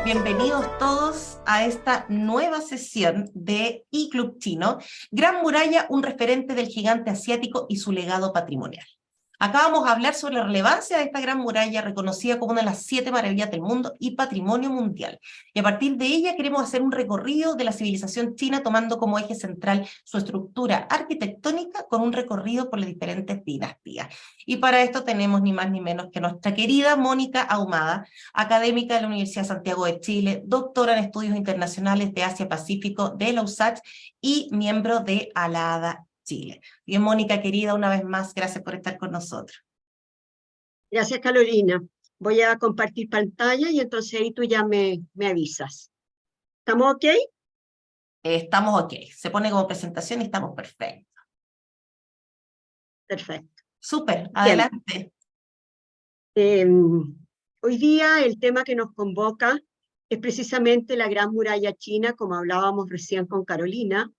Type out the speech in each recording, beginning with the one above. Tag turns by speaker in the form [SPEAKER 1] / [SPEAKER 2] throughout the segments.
[SPEAKER 1] Bienvenidos todos a esta nueva sesión de iClub Chino, Gran Muralla, un referente del gigante asiático y su legado patrimonial. Acá vamos a hablar sobre la relevancia de esta gran muralla reconocida como una de las 7 maravillas del mundo y patrimonio mundial. Y a partir de ella queremos hacer un recorrido de la civilización china tomando como eje central su estructura arquitectónica con un recorrido por las diferentes dinastías. Y para esto tenemos ni más ni menos que nuestra querida Mónica Ahumada, académica de la Universidad de Santiago de Chile, doctora en estudios internacionales de Asia-Pacífico de la USACH y miembro de ALADA Chile. Bien, Mónica, querida, una vez más, gracias por estar con nosotros.
[SPEAKER 2] Gracias, Carolina. Voy a compartir pantalla y entonces ahí tú ya me avisas. ¿Estamos ok?
[SPEAKER 1] Estamos ok, se pone como presentación y estamos perfectos.
[SPEAKER 2] Perfecto.
[SPEAKER 1] Súper,
[SPEAKER 2] Bien.
[SPEAKER 1] adelante.
[SPEAKER 2] Hoy día el tema que nos convoca es precisamente la Gran Muralla China, como hablábamos recién con Carolina.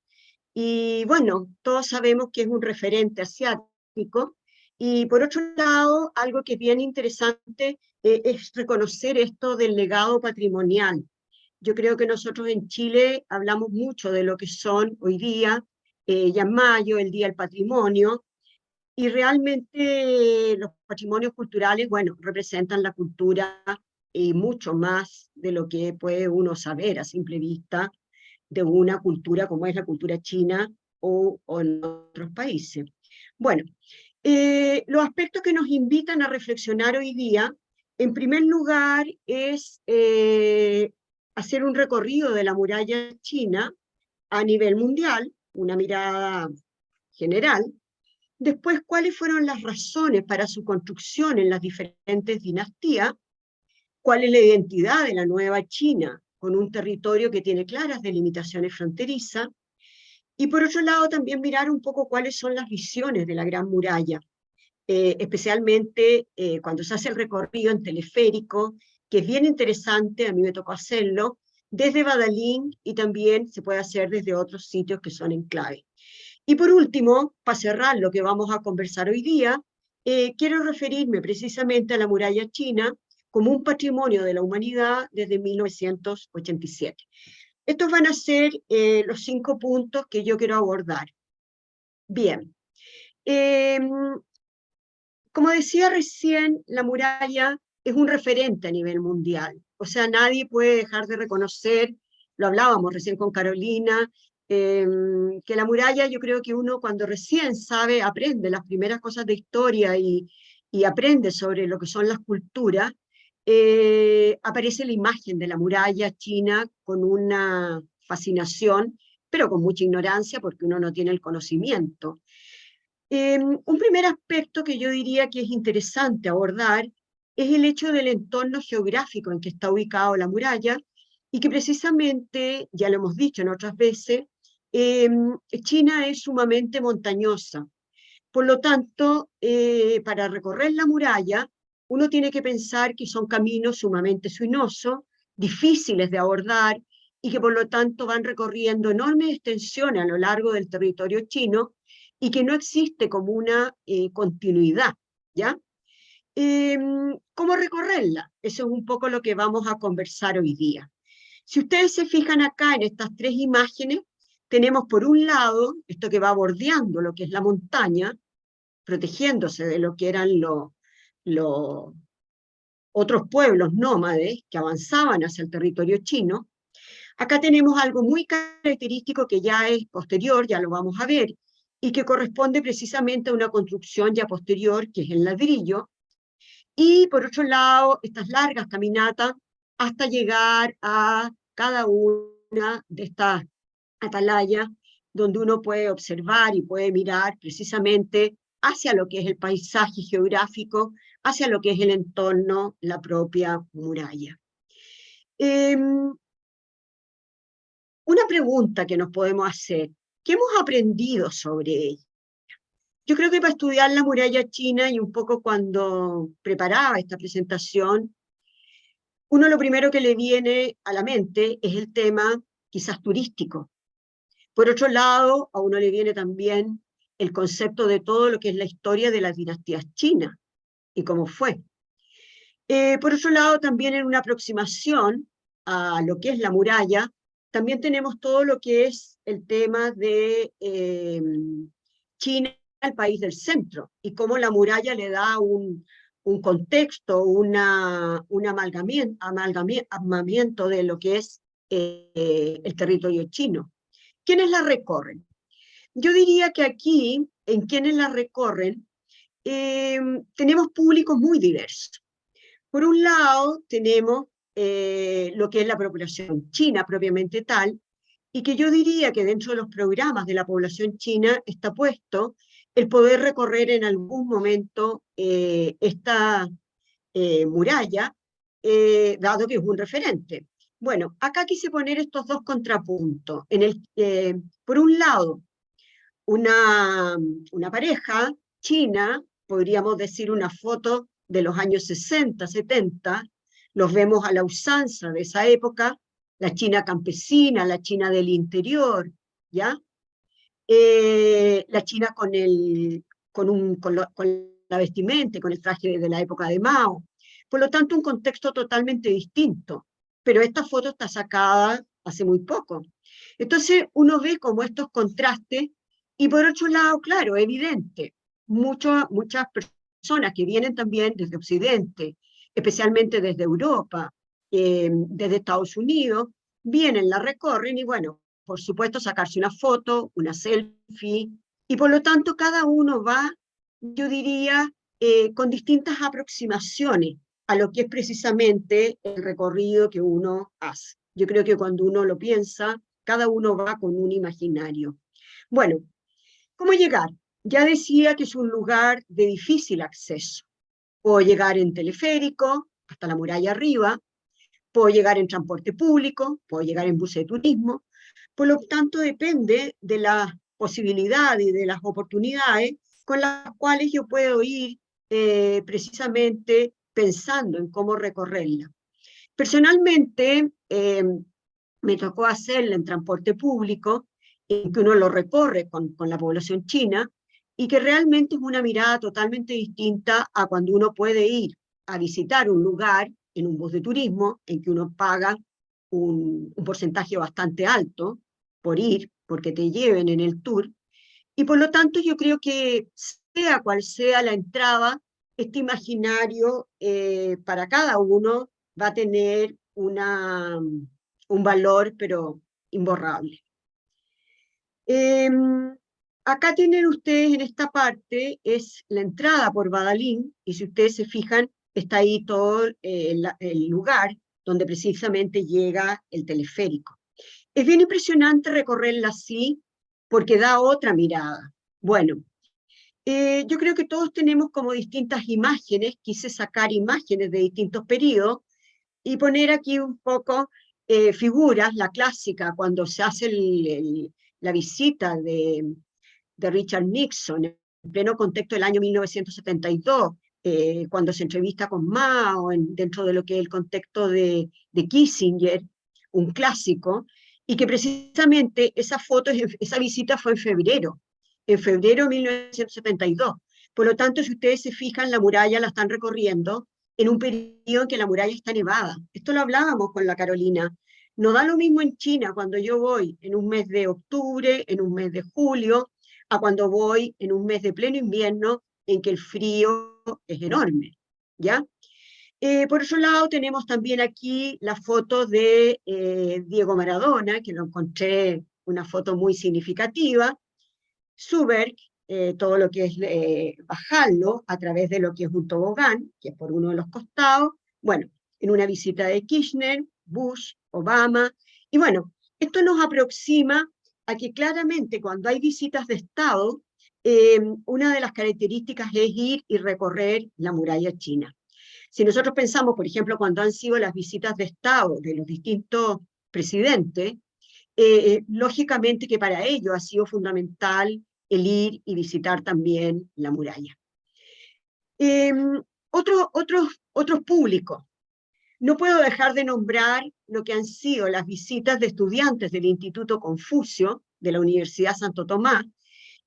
[SPEAKER 2] Y bueno, todos sabemos que es un referente asiático. Y por otro lado, algo que es bien interesante es reconocer esto del legado patrimonial. Yo creo que nosotros en Chile hablamos mucho de lo que son hoy día, ya en mayo, el Día del Patrimonio, y realmente los patrimonios culturales, bueno, representan la cultura y mucho más de lo que puede uno saber a simple vista de una cultura como es la cultura china o en otros países. Bueno, los aspectos que nos invitan a reflexionar hoy día, en primer lugar, es hacer un recorrido de la muralla china a nivel mundial, una mirada general. Después, cuáles fueron las razones para su construcción en las diferentes dinastías, cuál es la identidad de la nueva China, con un territorio que tiene claras delimitaciones fronterizas, y por otro lado también mirar un poco cuáles son las visiones de la Gran Muralla, especialmente cuando se hace el recorrido en teleférico, que es bien interesante, a mí me tocó hacerlo, desde Badalín y también se puede hacer desde otros sitios que son en clave. Y por último, para cerrar lo que vamos a conversar hoy día, quiero referirme precisamente a la muralla china como un patrimonio de la humanidad desde 1987. Estos van a ser los 5 puntos que yo quiero abordar. Bien, eh, como decía recién, la muralla es un referente a nivel mundial. O sea, nadie puede dejar de reconocer, lo hablábamos recién con Carolina, que la muralla, yo creo que uno cuando recién sabe, aprende las primeras cosas de historia y aprende sobre lo que son las culturas, aparece la imagen de la muralla china con una fascinación, pero con mucha ignorancia porque uno no tiene el conocimiento. Un primer aspecto que yo diría que es interesante abordar es el hecho del entorno geográfico en que está ubicado la muralla y que precisamente, ya lo hemos dicho en otras veces, China es sumamente montañosa. Por lo tanto, para recorrer la muralla, uno tiene que pensar que son caminos sumamente sinuosos, difíciles de abordar y que por lo tanto van recorriendo enormes extensiones a lo largo del territorio chino y que no existe como una continuidad, ¿ya? ¿Cómo recorrerla? Eso es un poco lo que vamos a conversar hoy día. Si ustedes se fijan acá en estas 3 imágenes, tenemos por un lado esto que va bordeando lo que es la montaña, protegiéndose de lo que eran los otros pueblos nómades que avanzaban hacia el territorio chino. Acá tenemos algo muy característico que ya es posterior, ya lo vamos a ver, y que corresponde precisamente a una construcción ya posterior, que es el ladrillo, y por otro lado, estas largas caminatas hasta llegar a cada una de estas atalayas, donde uno puede observar y puede mirar precisamente hacia lo que es el paisaje geográfico, hacia lo que es el entorno, la propia muralla. Una pregunta que nos podemos hacer, ¿qué hemos aprendido sobre ella? Yo creo que para estudiar la muralla china y un poco cuando preparaba esta presentación, uno lo primero que le viene a la mente es el tema quizás turístico. Por otro lado, a uno le viene también el concepto de todo lo que es la historia de las dinastías chinas y cómo fue. Por otro lado, también en una aproximación a lo que es la muralla, también tenemos todo lo que es el tema de China, el país del centro, y cómo la muralla le da un contexto, un amalgamiento de lo que es el territorio chino. ¿Quiénes la recorren? Yo diría que aquí, en quienes la recorren, tenemos públicos muy diversos. Por un lado, tenemos lo que es la población china propiamente tal, y que yo diría que dentro de los programas de la población china está puesto el poder recorrer en algún momento esta muralla, dado que es un referente. Bueno, acá quise poner estos dos contrapuntos. Por un lado, una pareja china, podríamos decir una foto de los años 60, 70, los vemos a la usanza de esa época, la China campesina, la China del interior, ¿ya? La China con la vestimenta, con el traje de la época de Mao. Por lo tanto, un contexto totalmente distinto. Pero esta foto está sacada hace muy poco. Entonces, uno ve como estos contrastes, y por otro lado, claro, evidente, muchas personas que vienen también desde Occidente, especialmente desde Europa, desde Estados Unidos, vienen, la recorren y bueno, por supuesto sacarse una foto, una selfie, y por lo tanto cada uno va, yo diría, con distintas aproximaciones a lo que es precisamente el recorrido que uno hace. Yo creo que cuando uno lo piensa, cada uno va con un imaginario. Bueno, ¿cómo llegar? Ya decía que es un lugar de difícil acceso. Puedo llegar en teleférico, hasta la muralla arriba, puedo llegar en transporte público, puedo llegar en bus de turismo. Por lo tanto, depende de las posibilidades y de las oportunidades con las cuales yo puedo ir precisamente pensando en cómo recorrerla. Personalmente, me tocó hacerla en transporte público, en que uno lo recorre con la población china, y que realmente es una mirada totalmente distinta a cuando uno puede ir a visitar un lugar en un bus de turismo, en que uno paga un porcentaje bastante alto por ir, porque te lleven en el tour, y por lo tanto yo creo que sea cual sea la entrada, este imaginario para cada uno va a tener un valor, pero imborrable. Acá tienen ustedes en esta parte, es la entrada por Badalín, y si ustedes se fijan, está ahí todo el lugar donde precisamente llega el teleférico. Es bien impresionante recorrerla así, porque da otra mirada. Bueno, yo creo que todos tenemos como distintas imágenes, quise sacar imágenes de distintos periodos, y poner aquí un poco figuras, la clásica, cuando se hace la visita de Richard Nixon, en pleno contexto del año 1972, cuando se entrevista con Mao, dentro de lo que es el contexto de Kissinger, un clásico, y que precisamente esa visita fue en febrero de 1972. Por lo tanto, si ustedes se fijan, la muralla la están recorriendo en un periodo en que la muralla está nevada. Esto lo hablábamos con la Carolina. No da lo mismo en China cuando yo voy en un mes de octubre, en un mes de julio, a cuando voy en un mes de pleno invierno en que el frío es enorme, ¿ya? Por otro lado, tenemos también aquí la foto de Diego Maradona, que lo encontré una foto muy significativa. Suberg, todo lo que es bajarlo a través de lo que es un tobogán, que es por uno de los costados, bueno, en una visita de Kirchner, Bush, Obama, y bueno, esto nos aproxima a que claramente cuando hay visitas de Estado, una de las características es ir y recorrer la muralla china. Si nosotros pensamos, por ejemplo, cuando han sido las visitas de Estado de los distintos presidentes, lógicamente que para ello ha sido fundamental el ir y visitar también la muralla. Otros públicos. No puedo dejar de nombrar lo que han sido las visitas de estudiantes del Instituto Confucio de la Universidad Santo Tomás,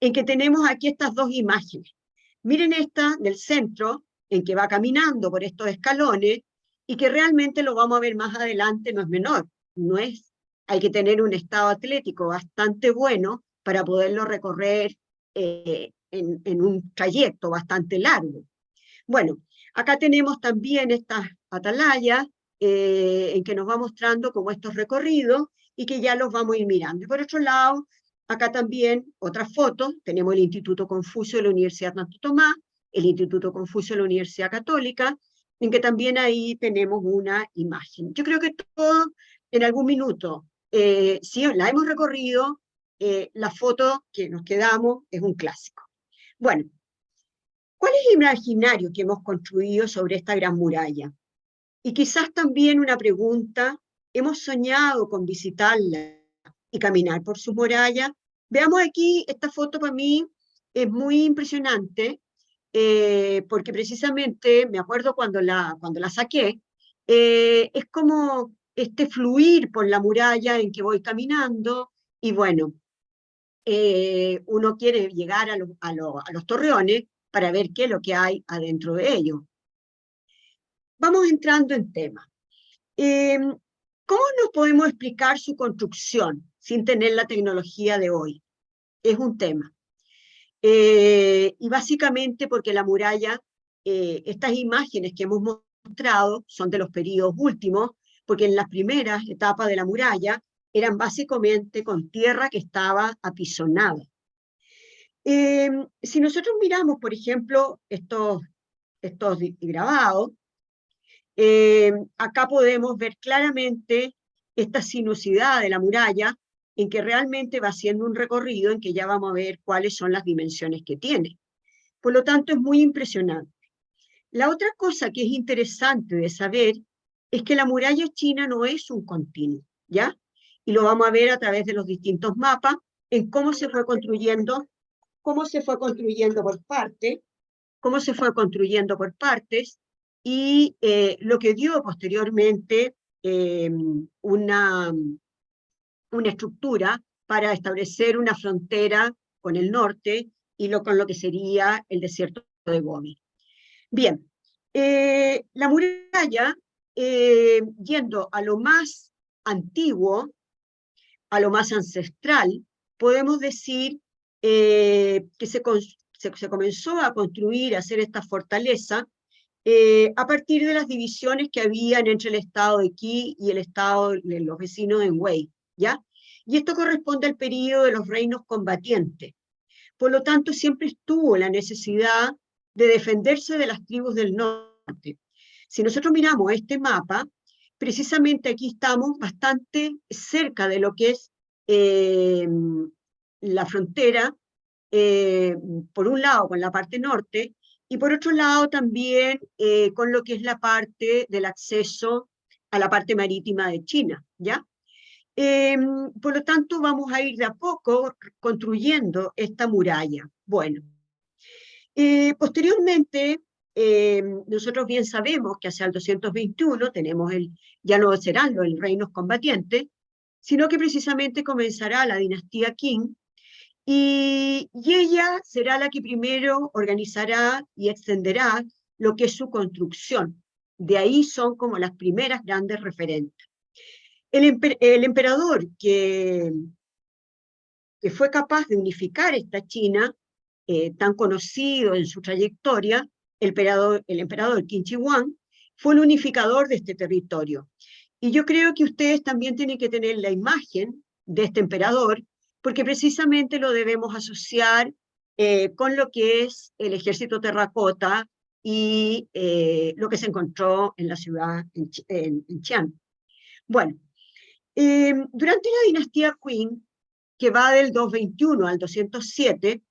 [SPEAKER 2] en que tenemos aquí estas dos imágenes. Miren esta del centro, en que va caminando por estos escalones, y que realmente lo vamos a ver más adelante, no es menor, hay que tener un estado atlético bastante bueno para poderlo recorrer en un trayecto bastante largo. Bueno, acá tenemos también estas atalayas en que nos va mostrando como estos recorridos y que ya los vamos a ir mirando. Y por otro lado, acá también otras fotos, tenemos el Instituto Confucio de la Universidad Santo Tomás, el Instituto Confucio de la Universidad Católica, en que también ahí tenemos una imagen. Yo creo que todo en algún minuto, si la hemos recorrido, la foto que nos quedamos es un clásico. Bueno, ¿cuál es el imaginario que hemos construido sobre esta gran muralla? Y quizás también una pregunta, ¿hemos soñado con visitarla y caminar por su muralla? Veamos aquí, esta foto para mí es muy impresionante, porque precisamente, me acuerdo cuando la saqué, es como este fluir por la muralla en que voy caminando, y bueno, uno quiere llegar a los torreones para ver qué es lo que hay adentro de ellos. Vamos entrando en tema. ¿Cómo nos podemos explicar su construcción sin tener la tecnología de hoy? Es un tema. Y básicamente porque la muralla, estas imágenes que hemos mostrado son de los periodos últimos, porque en las primeras etapas de la muralla eran básicamente con tierra que estaba apisonada. Si nosotros miramos, por ejemplo, estos grabados, acá podemos ver claramente esta sinuosidad de la muralla, en que realmente va haciendo un recorrido en que ya vamos a ver cuáles son las dimensiones que tiene. Por lo tanto, es muy impresionante. La otra cosa que es interesante de saber es que la muralla china no es un continuo, ¿ya? Y lo vamos a ver a través de los distintos mapas, en cómo se fue construyendo por partes, y lo que dio posteriormente una estructura para establecer una frontera con el norte y con lo que sería el desierto de Gobi. Bien, la muralla, yendo a lo más antiguo, a lo más ancestral, podemos decir que se comenzó a construir, a hacer esta fortaleza, a partir de las divisiones que habían entre el estado de Qi y el estado de los vecinos de Wei, ¿ya? Y esto corresponde al periodo de los reinos combatientes. Por lo tanto, siempre estuvo la necesidad de defenderse de las tribus del norte. Si nosotros miramos este mapa, precisamente aquí estamos bastante cerca de lo que es la frontera, por un lado con la parte norte, y por otro lado también con lo que es la parte del acceso a la parte marítima de China, ¿ya? Por lo tanto, vamos a ir de a poco construyendo esta muralla. Bueno, posteriormente, nosotros bien sabemos que hacia el 221 tenemos ya no serán los reinos combatientes, sino que precisamente comenzará la dinastía Qing, y ella será la que primero organizará y extenderá lo que es su construcción. De ahí son como las primeras grandes referentes. El emperador que fue capaz de unificar esta China, tan conocido en su trayectoria, el emperador Qin Shi Huang, fue el unificador de este territorio. Y yo creo que ustedes también tienen que tener la imagen de este emperador, porque precisamente lo debemos asociar con lo que es el ejército terracota y lo que se encontró en la ciudad, en Xi'an. Bueno, durante la dinastía Qing, que va del 221 al 207,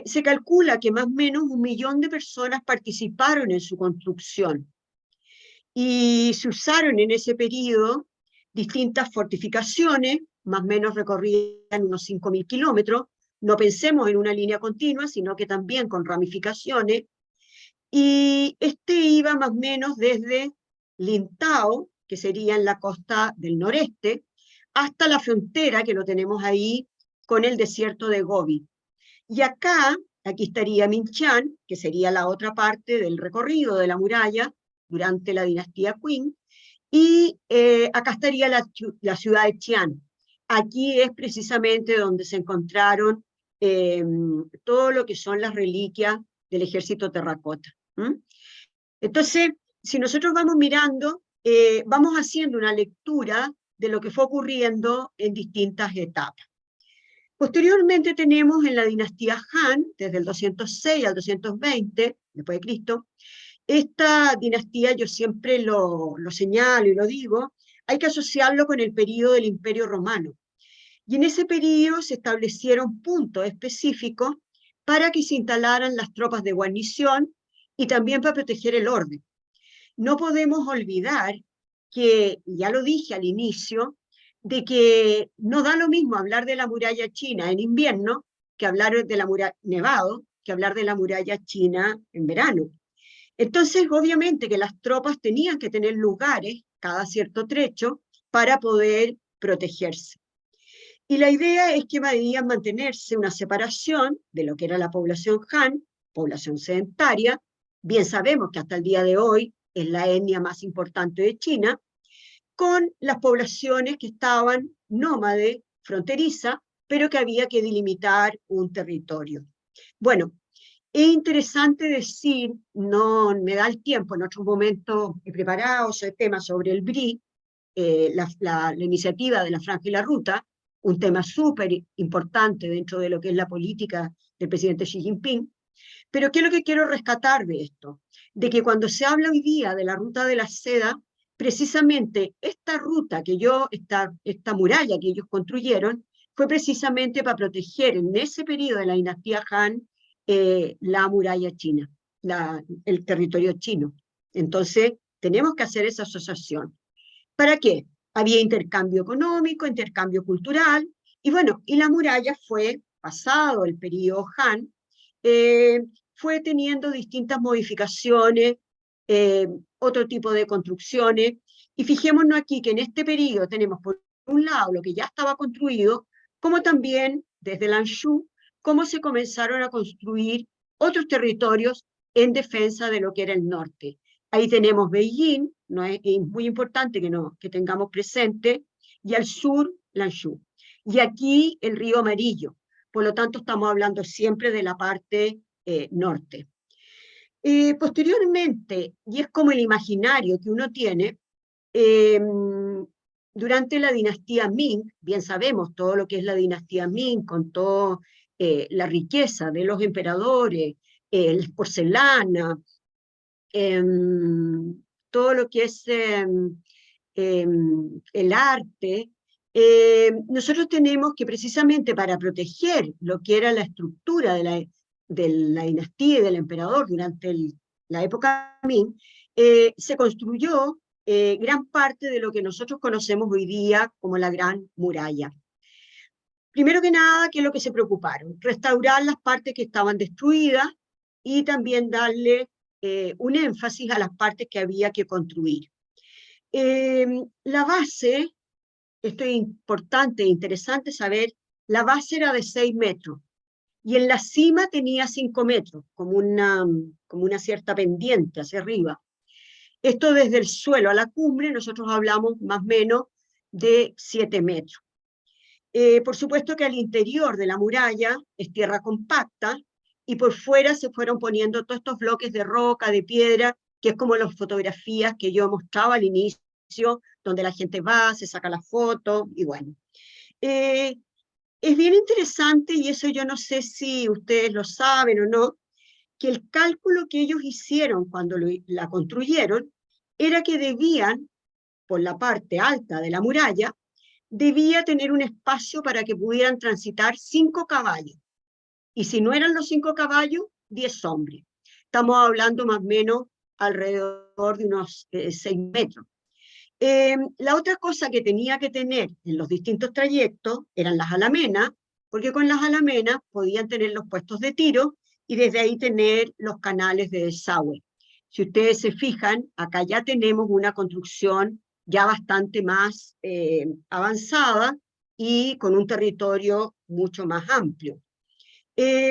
[SPEAKER 2] se calcula que más o menos 1 millón de personas participaron en su construcción, y se usaron en ese periodo distintas fortificaciones, más o menos recorrían unos 5.000 kilómetros, no pensemos en una línea continua, sino que también con ramificaciones, y iba más o menos desde Lintao, que sería en la costa del noreste, hasta la frontera, que lo tenemos ahí, con el desierto de Gobi. Y aquí estaría Minchán, que sería la otra parte del recorrido de la muralla, durante la dinastía Qing, y acá estaría la ciudad de Xi'an. Aquí es precisamente donde se encontraron todo lo que son las reliquias del ejército terracota. Entonces, si nosotros vamos mirando, vamos haciendo una lectura de lo que fue ocurriendo en distintas etapas. Posteriormente tenemos en la dinastía Han, desde el 206 al 220 después de Cristo, esta dinastía yo siempre lo señalo y lo digo, hay que asociarlo con el periodo del Imperio Romano. Y en ese periodo se establecieron puntos específicos para que se instalaran las tropas de guarnición y también para proteger el orden. No podemos olvidar que, ya lo dije al inicio, de que no da lo mismo hablar de la muralla china en invierno que hablar de la muralla nevado, que hablar de la muralla china en verano. Entonces, obviamente que las tropas tenían que tener lugares cada cierto trecho para poder protegerse. Y la idea es que debían mantenerse una separación de lo que era la población Han, población sedentaria, bien sabemos que hasta el día de hoy es la etnia más importante de China, con las poblaciones que estaban nómades, fronteriza, pero que había que delimitar un territorio. Bueno, es interesante decir, no me da el tiempo, en otro momento he preparado ese tema sobre el BRI, la iniciativa de la Franja y la Ruta, un tema súper importante dentro de lo que es la política del presidente Xi Jinping. Pero ¿qué es lo que quiero rescatar de esto? De que cuando se habla hoy día de la ruta de la seda, precisamente esta ruta esta muralla que ellos construyeron, fue precisamente para proteger en ese periodo de la dinastía Han la muralla china, el territorio chino. Entonces, tenemos que hacer esa asociación. ¿Para qué? Había intercambio económico, intercambio cultural, y bueno, y la muralla fue, pasado el periodo Han, fue teniendo distintas modificaciones, otro tipo de construcciones, y fijémonos aquí que en este periodo tenemos por un lado lo que ya estaba construido, como también desde Lanzhou, cómo se comenzaron a construir otros territorios en defensa de lo que era el norte. Ahí tenemos Beijing, ¿no? Es muy importante que tengamos presente, y al sur, Lanzhou. Y aquí el río Amarillo. Por lo tanto, estamos hablando siempre de la parte norte. Posteriormente, y es como el imaginario que uno tiene, durante la dinastía Ming, bien sabemos todo lo que es la dinastía Ming, con toda la riqueza de los emperadores, la porcelana, todo lo que es el arte, nosotros tenemos que precisamente para proteger lo que era la estructura de la dinastía y del emperador durante la época Ming, se construyó gran parte de lo que nosotros conocemos hoy día como la Gran Muralla. Primero que nada, ¿qué es lo que se preocuparon? Restaurar las partes que estaban destruidas y también darle un énfasis a las partes que había que construir. La base, esto es importante e interesante saber, la base era de 6 metros y en la cima tenía 5 metros, como una cierta pendiente hacia arriba. Esto desde el suelo a la cumbre, nosotros hablamos más o menos de 7 metros. Por supuesto que al interior de la muralla es tierra compacta, y por fuera se fueron poniendo todos estos bloques de roca, de piedra, que es como las fotografías que yo mostraba al inicio, donde la gente va, se saca la foto, y bueno. Es bien interesante, y eso yo no sé si ustedes lo saben o no, que el cálculo que ellos hicieron cuando la construyeron era que debían, por la parte alta de la muralla, debía tener un espacio para que pudieran transitar 5 caballos. Y si no eran los 5 caballos, 10 hombres. Estamos hablando más o menos alrededor de unos 6 metros. La otra cosa que tenía que tener en los distintos trayectos eran las alamenas, porque con las alamenas podían tener los puestos de tiro y desde ahí tener los canales de desagüe. Si ustedes se fijan, acá ya tenemos una construcción ya bastante más avanzada y con un territorio mucho más amplio.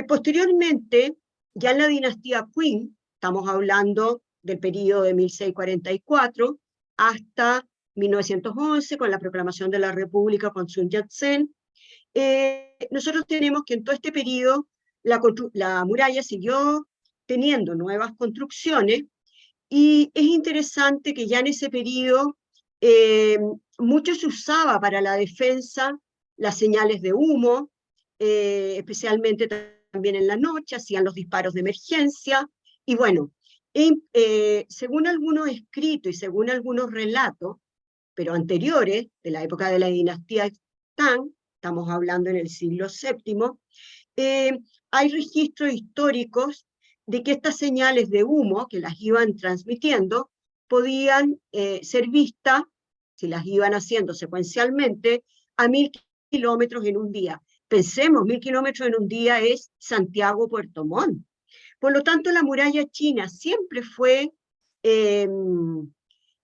[SPEAKER 2] Posteriormente, ya en la dinastía Qing, estamos hablando del periodo de 1644 hasta 1911, con la proclamación de la República con Sun Yat-sen. Nosotros tenemos que en todo este periodo la muralla siguió teniendo nuevas construcciones, y es interesante que ya en ese periodo mucho se usaba para la defensa las señales de humo, especialmente también en la noche, hacían los disparos de emergencia, y bueno, según algunos escritos y según algunos relatos, pero anteriores, de la época de la dinastía Tang, estamos hablando en el siglo VII, hay registros históricos de que estas señales de humo que las iban transmitiendo podían ser vistas, si las iban haciendo secuencialmente, a 1000 kilómetros en un día. Pensemos, 1000 kilómetros en un día es Santiago-Puerto Montt. Por lo tanto, la muralla china siempre fue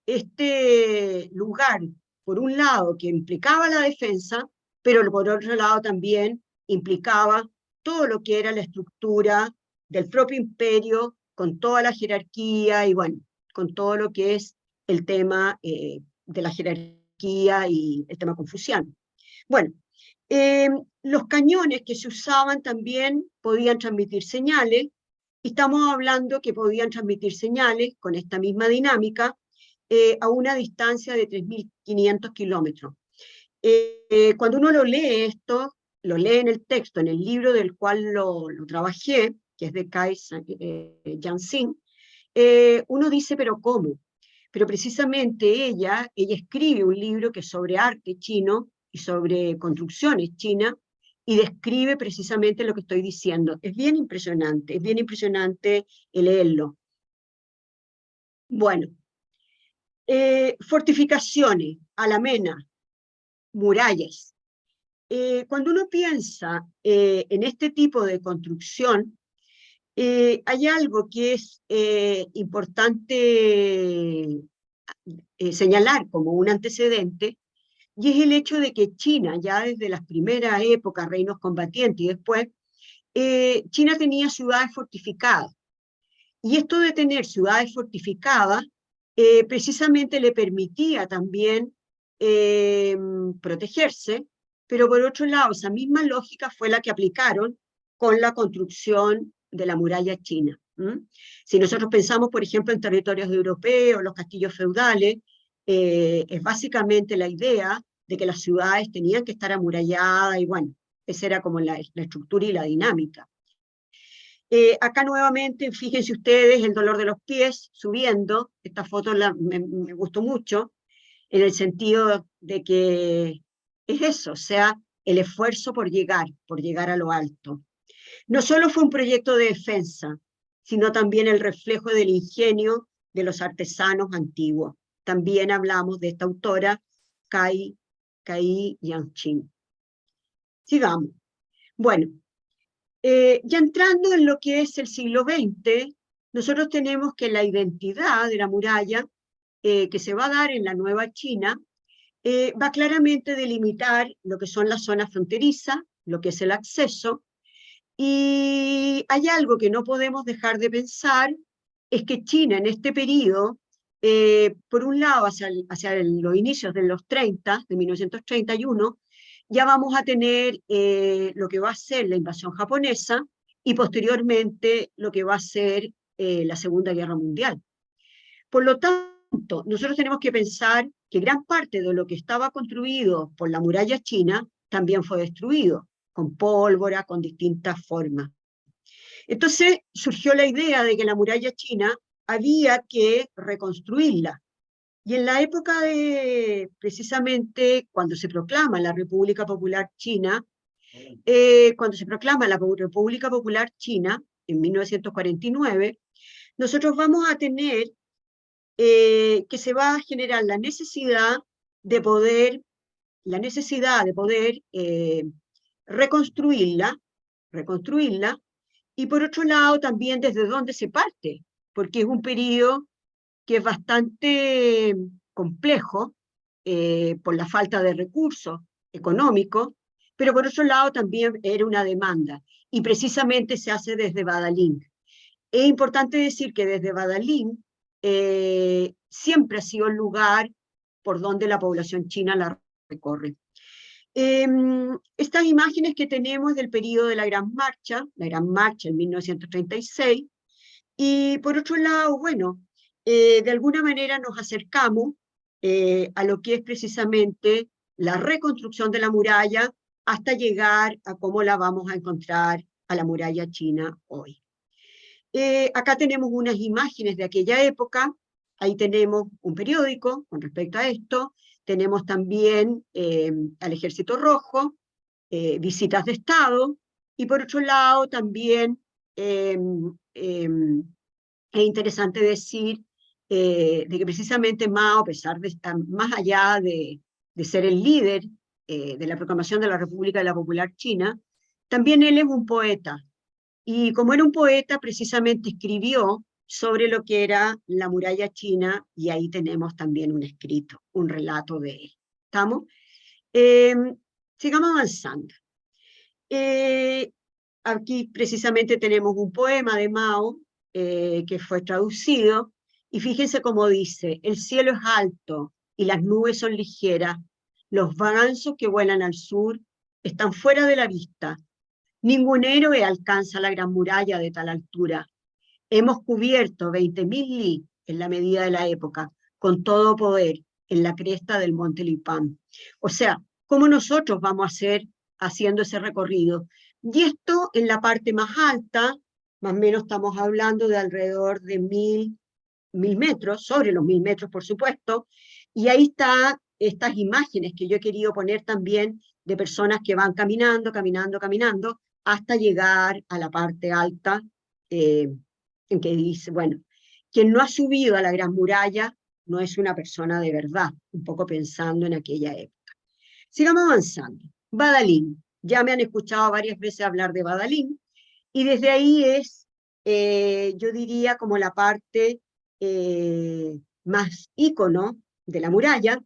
[SPEAKER 2] este lugar, por un lado, que implicaba la defensa, pero por otro lado también implicaba todo lo que era la estructura del propio imperio, con toda la jerarquía y bueno, con todo lo que es el tema de la jerarquía y el tema confuciano. Bueno, los cañones que se usaban también podían transmitir señales, y estamos hablando que podían transmitir señales con esta misma dinámica a una distancia de 3.500 kilómetros. Cuando uno lo lee esto, lo lee en el texto, en el libro del cual lo trabajé, que es de Cai Jianxin, uno dice, ¿pero cómo? Pero precisamente ella escribe un libro que es sobre arte chino y sobre construcciones chinas, y describe precisamente lo que estoy diciendo. Es bien impresionante leerlo. Bueno, fortificaciones, alamenas, murallas. Cuando uno piensa en este tipo de construcción, hay algo que es importante señalar como un antecedente, y es el hecho de que China, ya desde las primeras épocas, reinos combatientes y después, China tenía ciudades fortificadas. Y esto de tener ciudades fortificadas precisamente le permitía también protegerse, pero por otro lado, esa misma lógica fue la que aplicaron con la construcción de la muralla china. Si nosotros pensamos, por ejemplo, en territorios europeos, los castillos feudales, es básicamente la idea de que las ciudades tenían que estar amuralladas, y bueno, esa era como la estructura y la dinámica. Acá nuevamente, fíjense ustedes, el dolor de los pies subiendo. Esta foto me gustó mucho, en el sentido de que es eso, o sea, el esfuerzo por llegar a lo alto. No solo fue un proyecto de defensa, sino también el reflejo del ingenio de los artesanos antiguos. También hablamos de esta autora, Cai Jianxin. Sigamos. Bueno, ya entrando en lo que es el siglo XX, nosotros tenemos que la identidad de la muralla que se va a dar en la Nueva China va claramente a delimitar lo que son las zonas fronterizas, lo que es el acceso, y hay algo que no podemos dejar de pensar, es que China en este periodo, por un lado hacia los inicios de los 30, de 1931, ya vamos a tener lo que va a ser la invasión japonesa, y posteriormente lo que va a ser la Segunda Guerra Mundial. Por lo tanto, nosotros tenemos que pensar que gran parte de lo que estaba construido por la muralla china también fue destruido, con pólvora, con distintas formas. Entonces surgió la idea de que la muralla china había que reconstruirla. Y en la época de, precisamente, cuando se proclama la República Popular China, en 1949, nosotros vamos a tener que se va a generar la necesidad de poder reconstruirla, y por otro lado también desde dónde se parte, porque es un periodo que es bastante complejo por la falta de recursos económicos, pero por otro lado también era una demanda, y precisamente se hace desde Badaling. Es importante decir que desde Badaling siempre ha sido el lugar por donde la población china la recorre. Estas imágenes que tenemos del periodo de la Gran Marcha en 1936, y por otro lado, bueno, de alguna manera nos acercamos a lo que es precisamente la reconstrucción de la muralla hasta llegar a cómo la vamos a encontrar a la muralla china hoy. Acá tenemos unas imágenes de aquella época, ahí tenemos un periódico con respecto a esto, tenemos también al Ejército Rojo, visitas de Estado, y por otro lado también es interesante decir de que precisamente Mao, a pesar de estar más allá de ser el líder de la proclamación de la República de la Popular China, también él es un poeta. Y como era un poeta, precisamente escribió sobre lo que era la muralla china, y ahí tenemos también un escrito, un relato de él. ¿Estamos? Sigamos avanzando. Aquí precisamente tenemos un poema de Mao que fue traducido, y fíjense cómo dice: el cielo es alto y las nubes son ligeras, los gansos que vuelan al sur están fuera de la vista. Ningún héroe alcanza la gran muralla de tal altura. Hemos cubierto 20.000 li en la medida de la época, con todo poder, en la cresta del monte Lipán. O sea, ¿cómo nosotros vamos a hacer haciendo ese recorrido? Y esto en la parte más alta, más o menos estamos hablando de alrededor de 1.000 metros, sobre los 1.000 metros por supuesto, y ahí están estas imágenes que yo he querido poner también de personas que van caminando, caminando, caminando, hasta llegar a la parte alta, en que dice, bueno, quien no ha subido a la Gran Muralla no es una persona de verdad, un poco pensando en aquella época. Sigamos avanzando. Badalín. Ya me han escuchado varias veces hablar de Badalín, y desde ahí es, yo diría, como la parte más ícono de la muralla.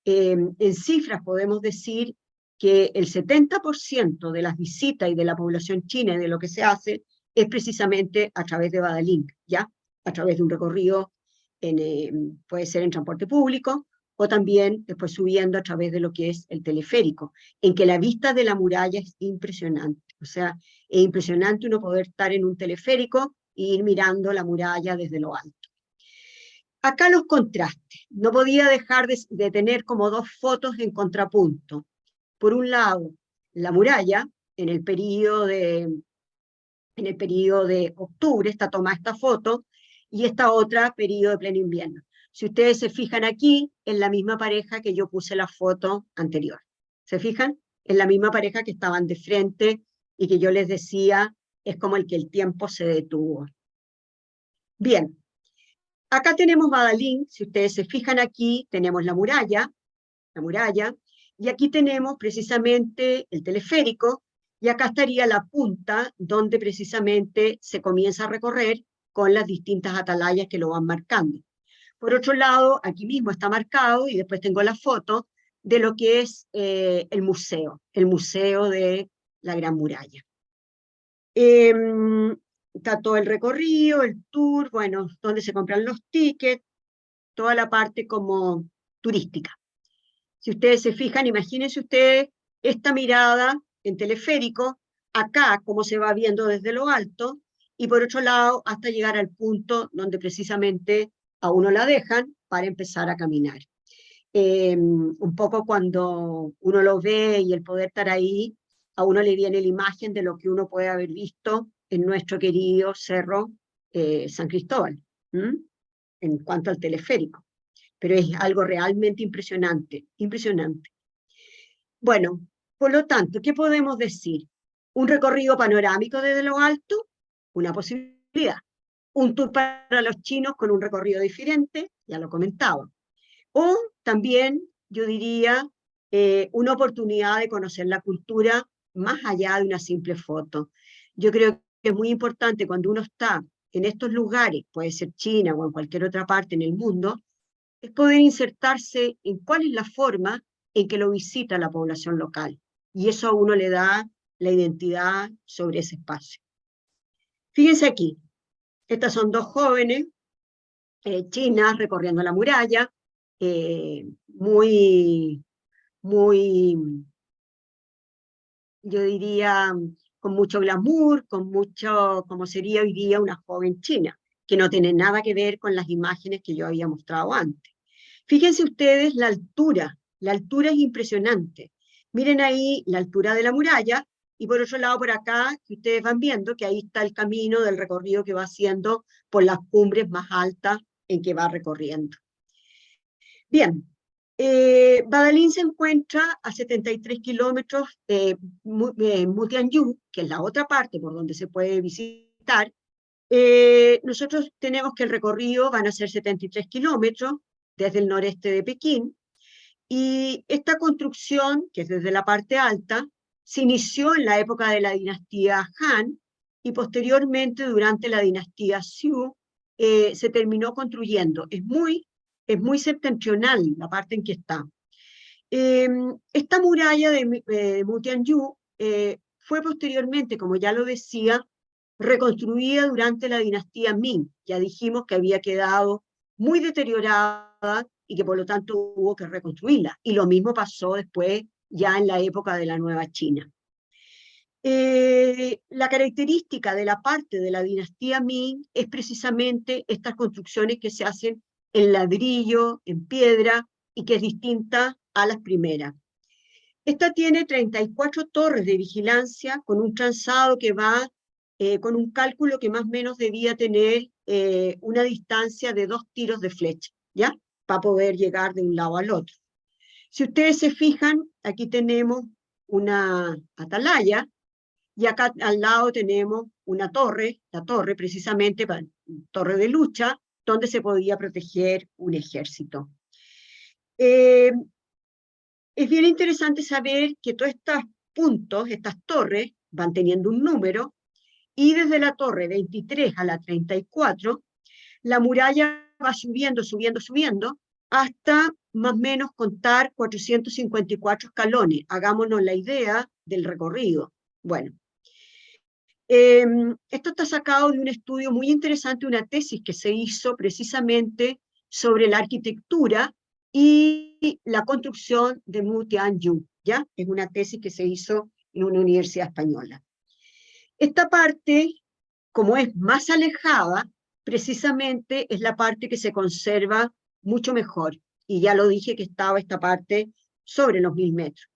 [SPEAKER 2] En cifras podemos decir que el 70% de las visitas y de la población china y de lo que se hace es precisamente a través de Badalín, ¿ya? A través de un recorrido, puede ser en transporte público, o también después subiendo a través de lo que es el teleférico, en que la vista de la muralla es impresionante. O sea, es impresionante uno poder estar en un teleférico e ir mirando la muralla desde lo alto. Acá los contrastes. No podía dejar de tener como dos fotos en contrapunto. Por un lado, la muralla, en el periodo de octubre, toma esta foto, y esta otra, periodo de pleno invierno. Si ustedes se fijan aquí, es la misma pareja que yo puse la foto anterior. ¿Se fijan? Es la misma pareja que estaban de frente y que yo les decía, es como el que el tiempo se detuvo. Bien. Acá tenemos Badalín, si ustedes se fijan aquí, tenemos la muralla, y aquí tenemos precisamente el teleférico, y acá estaría la punta donde precisamente se comienza a recorrer con las distintas atalayas que lo van marcando. Por otro lado, aquí mismo está marcado, y después tengo la foto de lo que es el museo de la Gran Muralla. Está todo el recorrido, el tour, bueno, donde se compran los tickets, toda la parte como turística. Si ustedes se fijan, imagínense ustedes esta mirada en teleférico, acá como se va viendo desde lo alto, y por otro lado hasta llegar al punto donde precisamente a uno la dejan para empezar a caminar. Un poco cuando uno lo ve y el poder estar ahí, a uno le viene la imagen de lo que uno puede haber visto en nuestro querido cerro San Cristóbal, en cuanto al teleférico. Pero es algo realmente impresionante, impresionante. Bueno, por lo tanto, ¿qué podemos decir? Un recorrido panorámico desde lo alto, una posibilidad. Un tour para los chinos con un recorrido diferente, ya lo comentaba. O también, yo diría, una oportunidad de conocer la cultura más allá de una simple foto. Yo creo que es muy importante cuando uno está en estos lugares, puede ser China o en cualquier otra parte en el mundo, es poder insertarse en cuál es la forma en que lo visita la población local. Y eso a uno le da la identidad sobre ese espacio. Fíjense aquí, estas son dos jóvenes chinas recorriendo la muralla, muy, muy, yo diría, con mucho glamour, con mucho, como sería hoy día una joven china, que no tiene nada que ver con las imágenes que yo había mostrado antes. Fíjense ustedes la altura es impresionante. Miren ahí la altura de la muralla, y por otro lado por acá, que ustedes van viendo que ahí está el camino del recorrido que va haciendo por las cumbres más altas en que va recorriendo. Bien, Badalín se encuentra a 73 kilómetros de Mutianyu, que es la otra parte por donde se puede visitar. Nosotros tenemos que el recorrido van a ser 73 kilómetros desde el noreste de Pekín, y esta construcción, que es desde la parte alta, se inició en la época de la dinastía Han, y posteriormente durante la dinastía Zhou se terminó construyendo. Es muy septentrional la parte en que está. Esta muralla de Mutianyu fue posteriormente, como ya lo decía, reconstruida durante la dinastía Ming. Ya dijimos que había quedado muy deteriorada y que por lo tanto hubo que reconstruirla. Y lo mismo pasó después, ya en la época de la Nueva China. La característica de la parte de la dinastía Ming es precisamente estas construcciones que se hacen en ladrillo, en piedra, y que es distinta a las primeras. Esta tiene 34 torres de vigilancia con un trazado que va con un cálculo que más o menos debía tener una distancia de 2 tiros de flecha, ¿ya? Para poder llegar de un lado al otro. Si ustedes se fijan, aquí tenemos una atalaya, y acá al lado tenemos una torre, la torre precisamente, torre de lucha, donde se podía proteger un ejército. Es bien interesante saber que todos estos puntos, estas torres, van teniendo un número, y desde la torre 23 a la 34, la muralla va subiendo, subiendo, subiendo, hasta más o menos contar 454 escalones. Hagámonos la idea del recorrido. Bueno, esto está sacado de un estudio muy interesante, una tesis que se hizo precisamente sobre la arquitectura y la construcción de Mutianyu, ¿ya? Es una tesis que se hizo en una universidad española. Esta parte, como es más alejada, precisamente es la parte que se conserva mucho mejor. Y ya lo dije que estaba esta parte sobre los 1000 metros.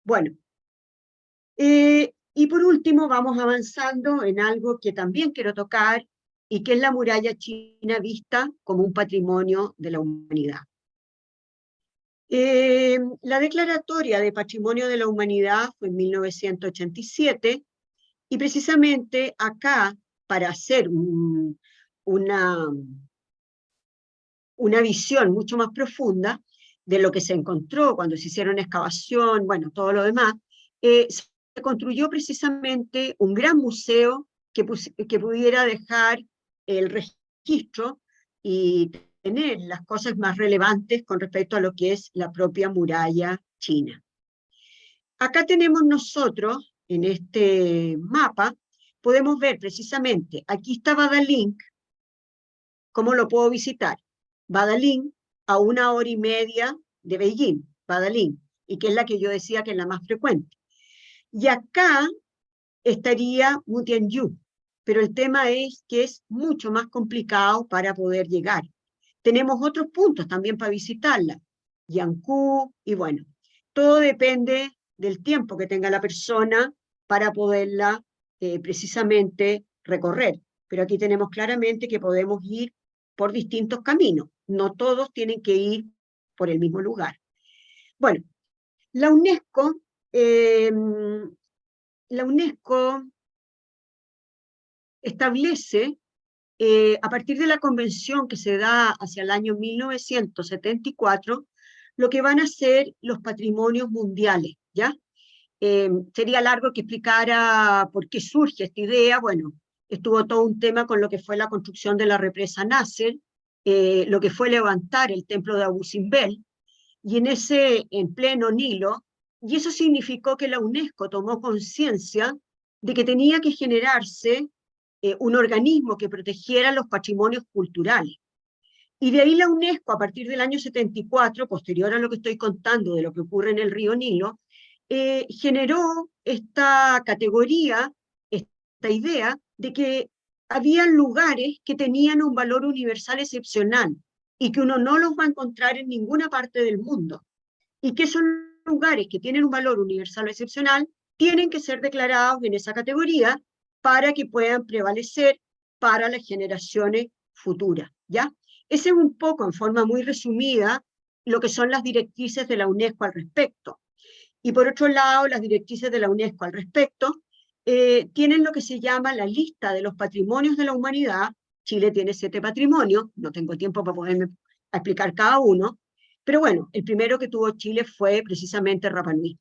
[SPEAKER 2] Bueno, y por último vamos avanzando en algo que también quiero tocar, y que es la muralla china vista como un patrimonio de la humanidad. La declaratoria de Patrimonio de la Humanidad fue en 1987, y precisamente acá, para hacer una visión mucho más profunda de lo que se encontró cuando se hicieron excavación, bueno, todo lo demás, se construyó precisamente un gran museo que pudiera dejar el registro y tener las cosas más relevantes con respecto a lo que es la propia muralla china. Acá tenemos nosotros, en este mapa, podemos ver precisamente, aquí está Badaling. ¿Cómo lo puedo visitar? Badaling, a 1 hora y media de Beijing, Badaling, y que es la que yo decía que es la más frecuente. Y acá estaría Mutianyu, pero el tema es que es mucho más complicado para poder llegar. Tenemos otros puntos también para visitarla, Yanku, y bueno, todo depende del tiempo que tenga la persona para poderla precisamente recorrer. Pero aquí tenemos claramente que podemos ir por distintos caminos, no todos tienen que ir por el mismo lugar. Bueno, la UNESCO establece, a partir de la convención que se da hacia el año 1974, lo que van a ser los patrimonios mundiales, ¿ya? Sería largo que explicara por qué surge esta idea. Bueno, estuvo todo un tema con lo que fue la construcción de la represa Nasser, lo que fue levantar el templo de Abu Simbel, y en pleno Nilo, y eso significó que la UNESCO tomó conciencia de que tenía que generarse un organismo que protegiera los patrimonios culturales. Y de ahí la UNESCO, a partir del año 74, posterior a lo que estoy contando de lo que ocurre en el río Nilo, generó esta categoría, esta idea de que habían lugares que tenían un valor universal excepcional y que uno no los va a encontrar en ninguna parte del mundo. Y que esos lugares que tienen un valor universal o excepcional tienen que ser declarados en esa categoría para que puedan prevalecer para las generaciones futuras, ¿ya? Ese es un poco, en forma muy resumida, lo que son las directrices de la UNESCO al respecto. Y por otro lado, las directrices de la UNESCO al respecto tienen lo que se llama la lista de los patrimonios de la humanidad. Chile tiene 7 patrimonios, no tengo tiempo para poderme explicar cada uno, pero bueno, el primero que tuvo Chile fue precisamente Rapa Nui.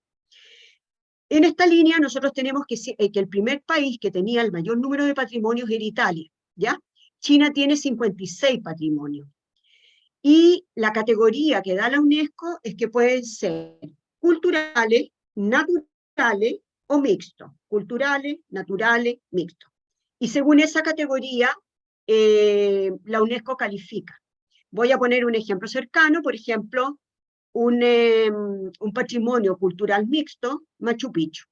[SPEAKER 2] En esta línea nosotros tenemos que el primer país que tenía el mayor número de patrimonios era Italia, ¿ya? China tiene 56 patrimonios. Y la categoría que da la UNESCO es que pueden ser culturales, naturales o mixtos. Culturales, naturales, mixtos. Y según esa categoría, la UNESCO califica. Voy a poner un ejemplo cercano, por ejemplo, un patrimonio cultural mixto, Machu Picchu.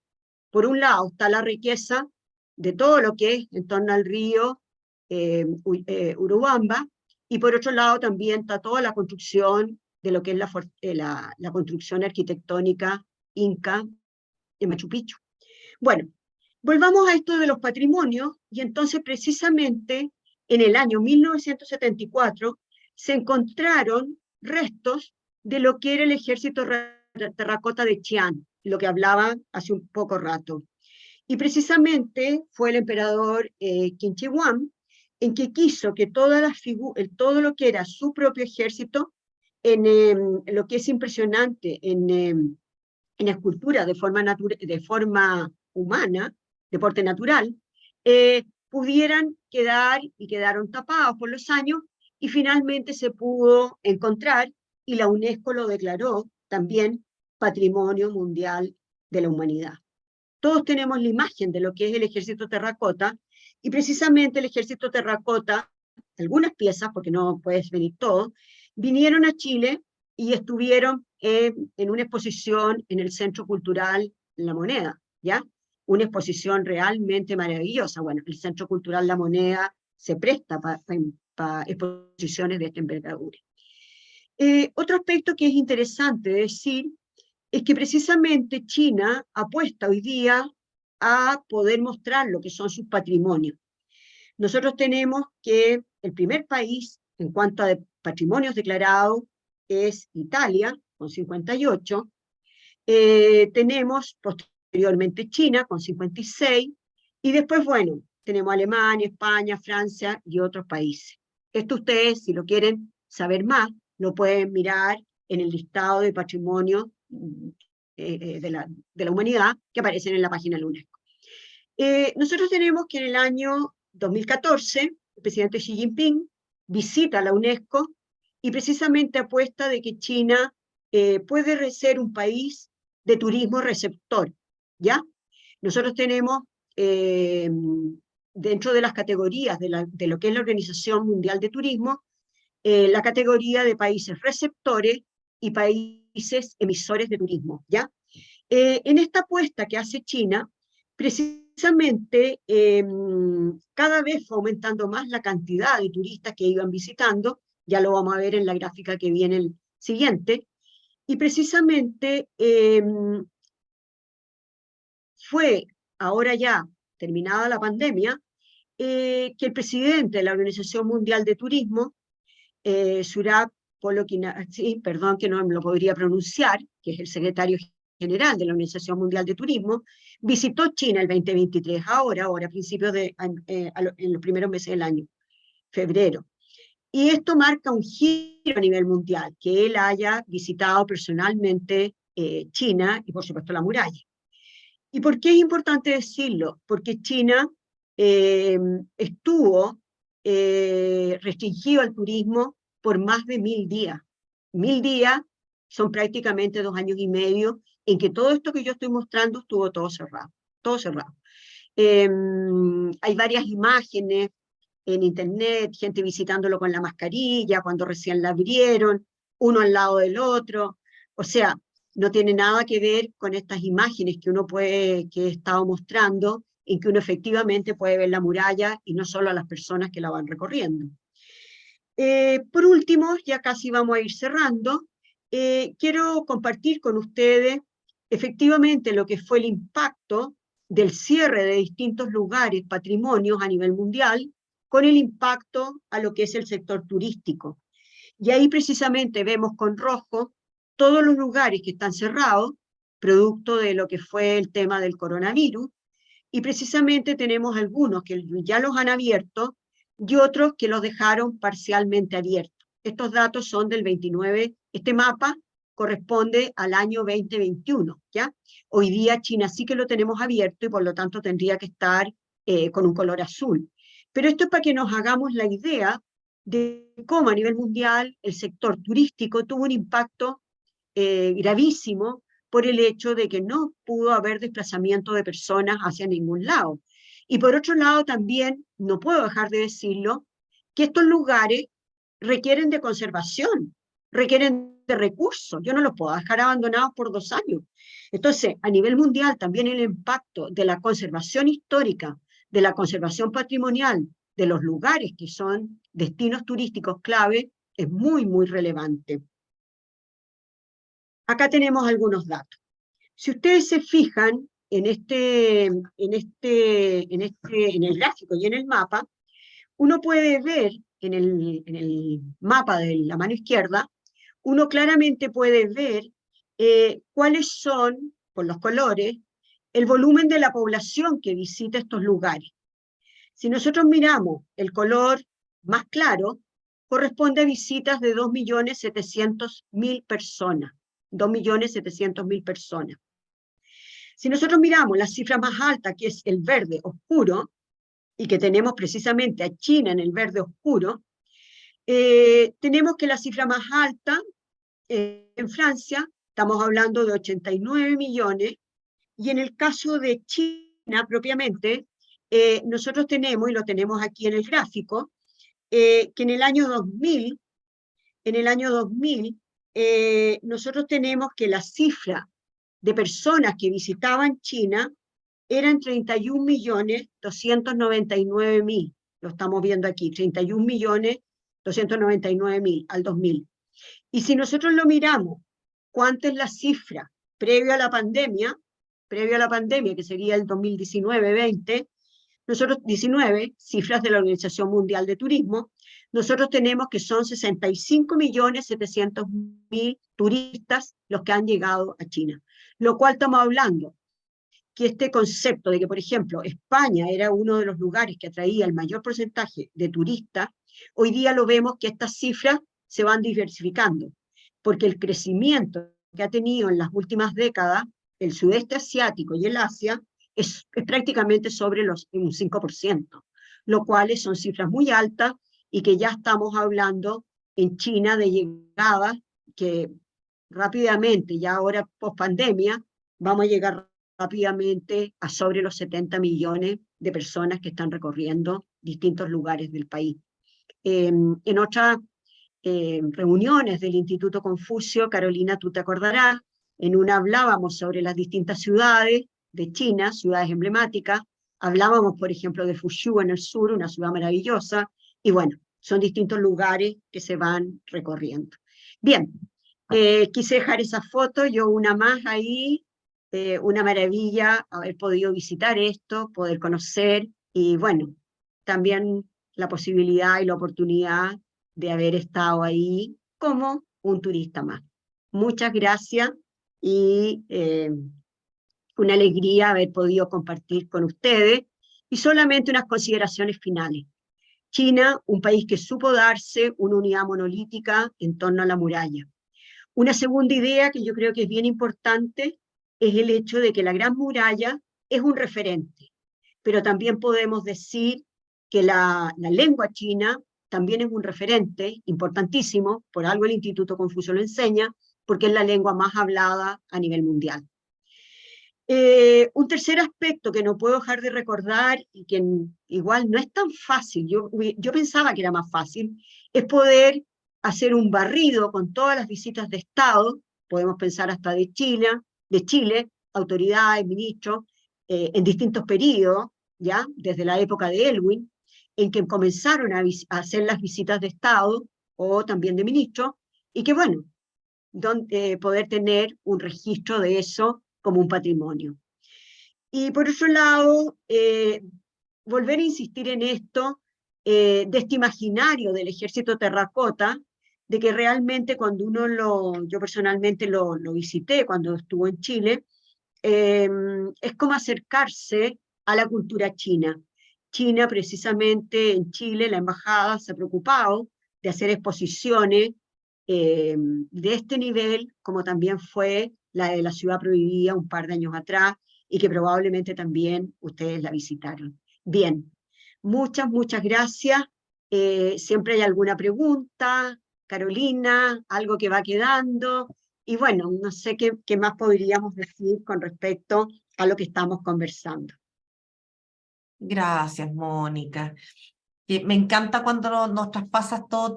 [SPEAKER 2] Por un lado está la riqueza de todo lo que es en torno al río Urubamba, y por otro lado también está toda la construcción de lo que es la construcción arquitectónica inca de Machu Picchu. Bueno, volvamos a esto de los patrimonios, y entonces precisamente en el año 1974 se encontraron restos de lo que era el ejército terracota de Chián, lo que hablaba hace un poco rato. Y precisamente fue el emperador Qin Shi Huang en que quiso que todo lo que era su propio ejército, en lo que es impresionante en escultura de forma humana, de porte natural, pudieran quedar, y quedaron tapados por los años, y finalmente se pudo encontrar, y la UNESCO lo declaró también Patrimonio Mundial de la Humanidad. Todos tenemos la imagen de lo que es el ejército terracota, y precisamente el ejército terracota, algunas piezas, porque no puedes venir todo, vinieron a Chile y estuvieron en una exposición en el Centro Cultural La Moneda, ¿ya? Una exposición realmente maravillosa. Bueno, el Centro Cultural La Moneda se presta para exposiciones de esta envergadura. Otro aspecto que es interesante decir es que precisamente China apuesta hoy día a poder mostrar lo que son sus patrimonios. Nosotros tenemos que el primer país en cuanto a patrimonios declarados es Italia, con 58. Tenemos posteriormente China, con 56. Y después, bueno, tenemos Alemania, España, Francia y otros países. Esto ustedes, si lo quieren saber más, lo pueden mirar en el listado de patrimonio de la humanidad que aparecen en la página de la UNESCO. Nosotros tenemos que en el año 2014, el presidente Xi Jinping visita la UNESCO y precisamente apuesta de que China puede ser un país de turismo receptor, ¿ya? Nosotros tenemos dentro de las categorías de lo que es la Organización Mundial de Turismo, la categoría de países receptores y países emisores de turismo, ¿ya? En esta apuesta que hace China, precisamente cada vez fue aumentando más la cantidad de turistas que iban visitando, ya lo vamos a ver en la gráfica que viene el siguiente, y precisamente fue ahora ya terminada la pandemia, que el presidente de la Organización Mundial de Turismo, Surab Polokinasi, perdón que no me lo podría pronunciar, que es el secretario general de la Organización Mundial de Turismo, visitó China el 2023, ahora a principios en los primeros meses del año, febrero. Y esto marca un giro a nivel mundial, que él haya visitado personalmente China y por supuesto la muralla. ¿Y por qué es importante decirlo? Porque China estuvo restringido al turismo por más de 1000 días. 1000 días son prácticamente 2 años y medio en que todo esto que yo estoy mostrando estuvo todo cerrado, todo cerrado. Hay varias imágenes en internet, gente visitándolo con la mascarilla, cuando recién la abrieron, uno al lado del otro. O sea, no tiene nada que ver con estas imágenes que uno puede, que he estado mostrando, en que uno efectivamente puede ver la muralla y no solo a las personas que la van recorriendo. Por último, ya casi vamos a ir cerrando, quiero compartir con ustedes efectivamente lo que fue el impacto del cierre de distintos lugares, patrimonios a nivel mundial, con el impacto a lo que es el sector turístico. Y ahí precisamente vemos con rojo todos los lugares que están cerrados, producto de lo que fue el tema del coronavirus, y precisamente tenemos algunos que ya los han abierto y otros que los dejaron parcialmente abiertos. Estos datos son del 29, este mapa corresponde al año 2021, ¿ya? Hoy día China sí que lo tenemos abierto y por lo tanto tendría que estar con un color azul. Pero esto es para que nos hagamos la idea de cómo a nivel mundial el sector turístico tuvo un impacto gravísimo por el hecho de que no pudo haber desplazamiento de personas hacia ningún lado. Y por otro lado también, no puedo dejar de decirlo, que estos lugares requieren de conservación, requieren de recursos. Yo no los puedo dejar abandonados por 2 años. Entonces, a nivel mundial también el impacto de la conservación histórica, de la conservación patrimonial, de los lugares que son destinos turísticos clave, es muy, muy relevante. Acá tenemos algunos datos. Si ustedes se fijan en el gráfico y en el mapa, uno puede ver en el mapa de la mano izquierda, uno claramente puede ver cuáles son, por los colores, el volumen de la población que visita estos lugares. Si nosotros miramos el color más claro, corresponde a visitas de 2.700.000 personas. 2.700.000 personas. Si nosotros miramos la cifra más alta, que es el verde oscuro, y que tenemos precisamente a China en el verde oscuro, tenemos que la cifra más alta en Francia, estamos hablando de 89 millones, y en el caso de China propiamente, nosotros tenemos, y lo tenemos aquí en el gráfico, que en el año 2000, nosotros tenemos que la cifra de personas que visitaban China eran 31.299.000, lo estamos viendo aquí, 31.299.000 al 2000. Y si nosotros lo miramos, ¿cuánta es la cifra previo a la pandemia, que sería el 2019-20, nosotros, 19, cifras de la Organización Mundial de Turismo, nosotros tenemos que son 65.700.000 turistas los que han llegado a China. Lo cual estamos hablando que este concepto de que, por ejemplo, España era uno de los lugares que atraía el mayor porcentaje de turistas, hoy día lo vemos que estas cifras se van diversificando, porque el crecimiento que ha tenido en las últimas décadas el sudeste asiático y el Asia es prácticamente sobre un 5%, lo cual son cifras muy altas y que ya estamos hablando en China de llegadas que rápidamente, ya ahora post pandemia, vamos a llegar rápidamente a sobre los 70 millones de personas que están recorriendo distintos lugares del país. En otras reuniones del Instituto Confucio, Carolina, tú te acordarás, en una hablábamos sobre las distintas ciudades de China, ciudades emblemáticas, hablábamos, por ejemplo, de Fuzhou en el sur, una ciudad maravillosa, y bueno, son distintos lugares que se van recorriendo. Bien, quise dejar esa foto, yo una más ahí, una maravilla haber podido visitar esto, poder conocer, y bueno, también la posibilidad y la oportunidad de haber estado ahí como un turista más. Muchas gracias y una alegría haber podido compartir con ustedes, y solamente unas consideraciones finales. China, un país que supo darse una unidad monolítica en torno a la muralla. Una segunda idea que yo creo que es bien importante es el hecho de que la Gran Muralla es un referente, pero también podemos decir que la lengua china también es un referente importantísimo, por algo el Instituto Confucio lo enseña, porque es la lengua más hablada a nivel mundial. Un tercer aspecto que no puedo dejar de recordar y que igual no es tan fácil, yo pensaba que era más fácil, es poder hacer un barrido con todas las visitas de Estado, podemos pensar hasta de Chile, autoridades, ministros, en distintos periodos, ¿ya? Desde la época de Elwin, en que comenzaron a hacer las visitas de Estado o también de ministros, y que bueno, poder tener un registro de eso como un patrimonio. Y por otro lado, volver a insistir en esto, de este imaginario del ejército terracota, de que realmente cuando yo personalmente lo visité cuando estuvo en Chile, es como acercarse a la cultura china. China, precisamente en Chile, la embajada se ha preocupado de hacer exposiciones de este nivel, como también fue la de la Ciudad Prohibida un par de años atrás, y que probablemente también ustedes la visitaron. Bien, muchas gracias. Siempre hay alguna pregunta, Carolina, algo que va quedando. Y bueno, no sé qué más podríamos decir con respecto a lo que estamos conversando.
[SPEAKER 1] Gracias, Mónica. Me encanta cuando nos traspasas todo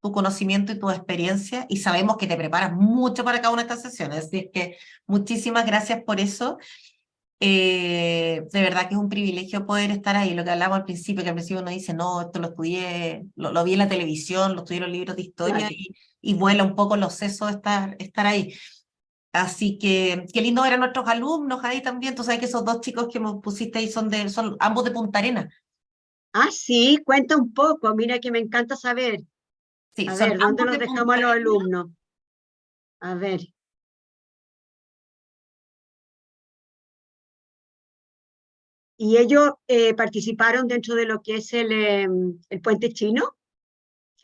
[SPEAKER 1] tu conocimiento y tu experiencia y sabemos que te preparas mucho para cada una de estas sesiones, así es que muchísimas gracias por eso. De verdad que es un privilegio poder estar ahí, lo que hablamos al principio, que al principio uno dice, no, esto lo estudié, lo vi en la televisión, lo estudié en los libros de historia
[SPEAKER 2] Claro.
[SPEAKER 1] y vuela un poco los sesos de estar ahí. Así que qué lindo ver a nuestros alumnos ahí también, tú sabes que esos dos chicos que me pusiste ahí son ambos de Punta Arenas.
[SPEAKER 2] Ah, sí, cuenta un poco, mira que me encanta saber.
[SPEAKER 1] Sí,
[SPEAKER 2] A
[SPEAKER 1] son
[SPEAKER 2] ver, ¿dónde
[SPEAKER 1] ambos
[SPEAKER 2] los
[SPEAKER 1] de
[SPEAKER 2] dejamos
[SPEAKER 1] Punta
[SPEAKER 2] a los
[SPEAKER 1] Arenas.
[SPEAKER 2] alumnos? A ver. ¿Y ellos participaron dentro de lo que es el puente chino?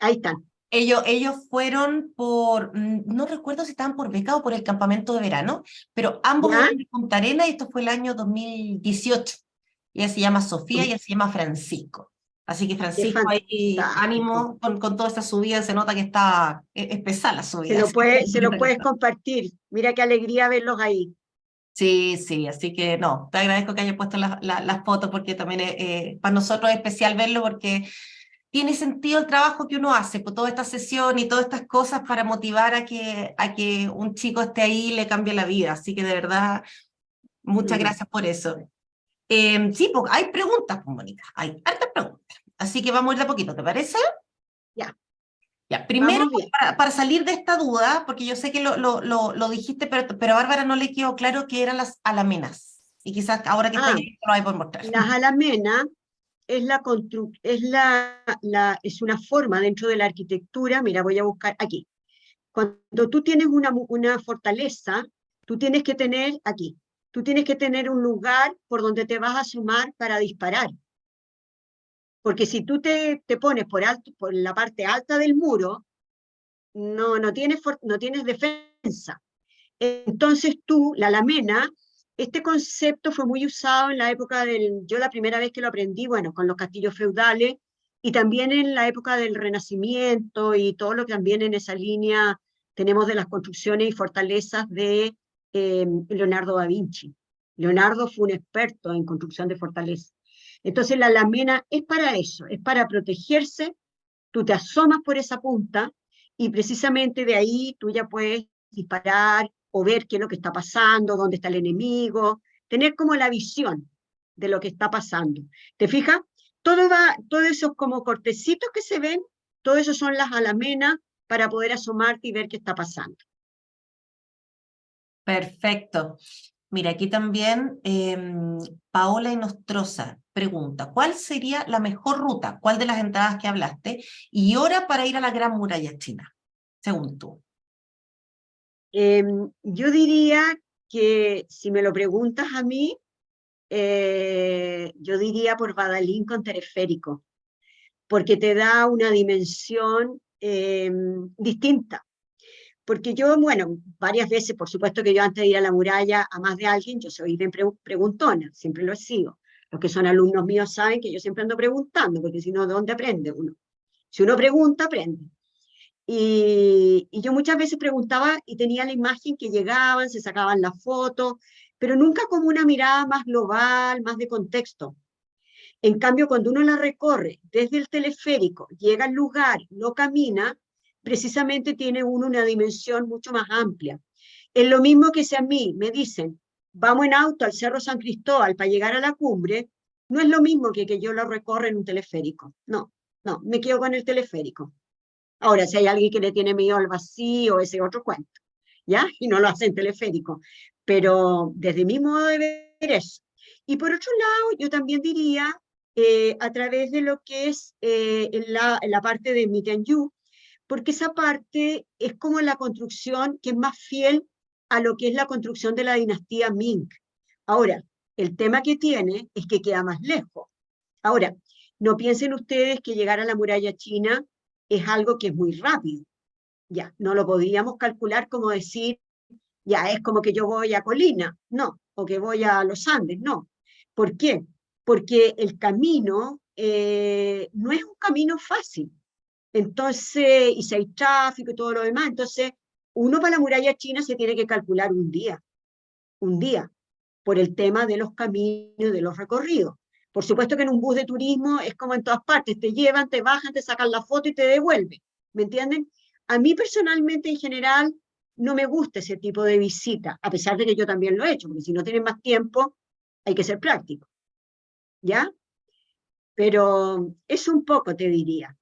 [SPEAKER 2] Ahí están.
[SPEAKER 1] Ellos fueron no recuerdo si estaban por beca o por el campamento de verano, pero ambos
[SPEAKER 2] ¿Ya?
[SPEAKER 1] eran de Punta Arenas y esto fue el año 2018. Ella se llama Sofía y él se llama Francisco. Así que
[SPEAKER 2] Qué
[SPEAKER 1] Francisco ahí,
[SPEAKER 2] fantástico.
[SPEAKER 1] ánimo con toda esta subida, se nota que es pesada la
[SPEAKER 2] Se
[SPEAKER 1] subida.
[SPEAKER 2] lo
[SPEAKER 1] Así que
[SPEAKER 2] se lo puedes compartir. Mira qué alegría verlos ahí.
[SPEAKER 1] sí, sí, así que no, te agradezco que hayas puesto las fotos porque también para nosotros es especial verlo porque tiene sentido el trabajo que uno hace, por toda esta sesión y todas estas cosas para motivar a que un chico esté ahí y le cambie la vida. Así que de verdad, muchas
[SPEAKER 2] Mm,
[SPEAKER 1] gracias por eso. Sí, pues hay preguntas, pues, Mónica, hay hartas preguntas. Así que vamos a ir de a poquito, ¿te parece?
[SPEAKER 2] ya,
[SPEAKER 1] Ya, primero,
[SPEAKER 2] vamos bien.
[SPEAKER 1] para salir de esta duda, porque yo sé que lo dijiste, pero a Bárbara no le quedó claro qué eran las alamenas. Y quizás ahora que está
[SPEAKER 2] Ah,
[SPEAKER 1] ahí, lo hay por mostrar.
[SPEAKER 2] las alamenas es es una forma dentro de la arquitectura. Mira, voy a buscar aquí. Cuando tú tienes una fortaleza, tú tienes que tener aquí, tú tienes que tener un lugar por donde te vas a asomar para disparar. Porque si tú te pones por la parte alta del muro, no tienes defensa. Entonces tú, la alamena, este concepto fue muy usado en la época yo la primera vez que lo aprendí, bueno, con los castillos feudales, y también en la época del Renacimiento y todo lo que también en esa línea tenemos de las construcciones y fortalezas de Leonardo da Vinci. Leonardo fue un experto en construcción de fortalezas. Entonces la alamena es para eso, es para protegerse, tú te asomas por esa punta y precisamente de ahí tú ya puedes disparar o ver qué es lo que está pasando, dónde está el enemigo, tener como la visión de lo que está pasando. ¿Te fijas? Todo esos como cortecitos que se ven, todo eso son las alamenas para poder asomarte y ver qué está pasando.
[SPEAKER 1] Perfecto. Mira, aquí también Paola Inostroza pregunta, ¿cuál sería la mejor ruta? ¿Cuál de las entradas que hablaste? Y hora para ir a la Gran Muralla China, según tú.
[SPEAKER 2] Yo diría que si me lo preguntas a mí, yo diría por Badalín con teleférico, porque te da una dimensión distinta. Porque yo, bueno, varias veces, por supuesto que yo antes de ir a la muralla a más de alguien, yo soy bien preguntona, siempre lo he sido. Los que son alumnos míos saben que yo siempre ando preguntando, porque si no, ¿de dónde aprende uno? Si uno pregunta, aprende. Y yo muchas veces preguntaba y tenía la imagen que llegaban, se sacaban las fotos, pero nunca como una mirada más global, más de contexto. En cambio, cuando uno la recorre desde el teleférico, llega al lugar, lo camina, precisamente tiene uno una dimensión mucho más amplia. Es lo mismo que si a mí me dicen, vamos en auto al Cerro San Cristóbal para llegar a la cumbre, no es lo mismo que yo lo recorra en un teleférico. No, no, me quedo con el teleférico. Ahora, si hay alguien que le tiene miedo al vacío, ese es otro cuento, ¿ya? Y no lo hace en teleférico. Pero desde mi modo de ver eso. Y por otro lado, yo también diría, a través de lo que es la parte de Meet and You, porque esa parte es como la construcción que es más fiel a lo que es la construcción de la dinastía Ming. Ahora, el tema que tiene es que queda más lejos. Ahora, no piensen ustedes que llegar a la muralla china es algo que es muy rápido. Ya, no lo podríamos calcular como decir, ya es como que yo voy a Colina, no, o que voy a los Andes, no. ¿Por qué? Porque el camino no es un camino fácil. Entonces, y si hay tráfico y todo lo demás, entonces uno para la muralla china se tiene que calcular un día, por el tema de los caminos, de los recorridos. Por supuesto que en un bus de turismo es como en todas partes, te llevan, te bajan, te sacan la foto y te devuelven, ¿me entienden? A mí personalmente en general no me gusta ese tipo de visita, a pesar de que yo también lo he hecho, porque si no tienes más tiempo hay que ser práctico, ¿ya? Pero es un poco, te diría.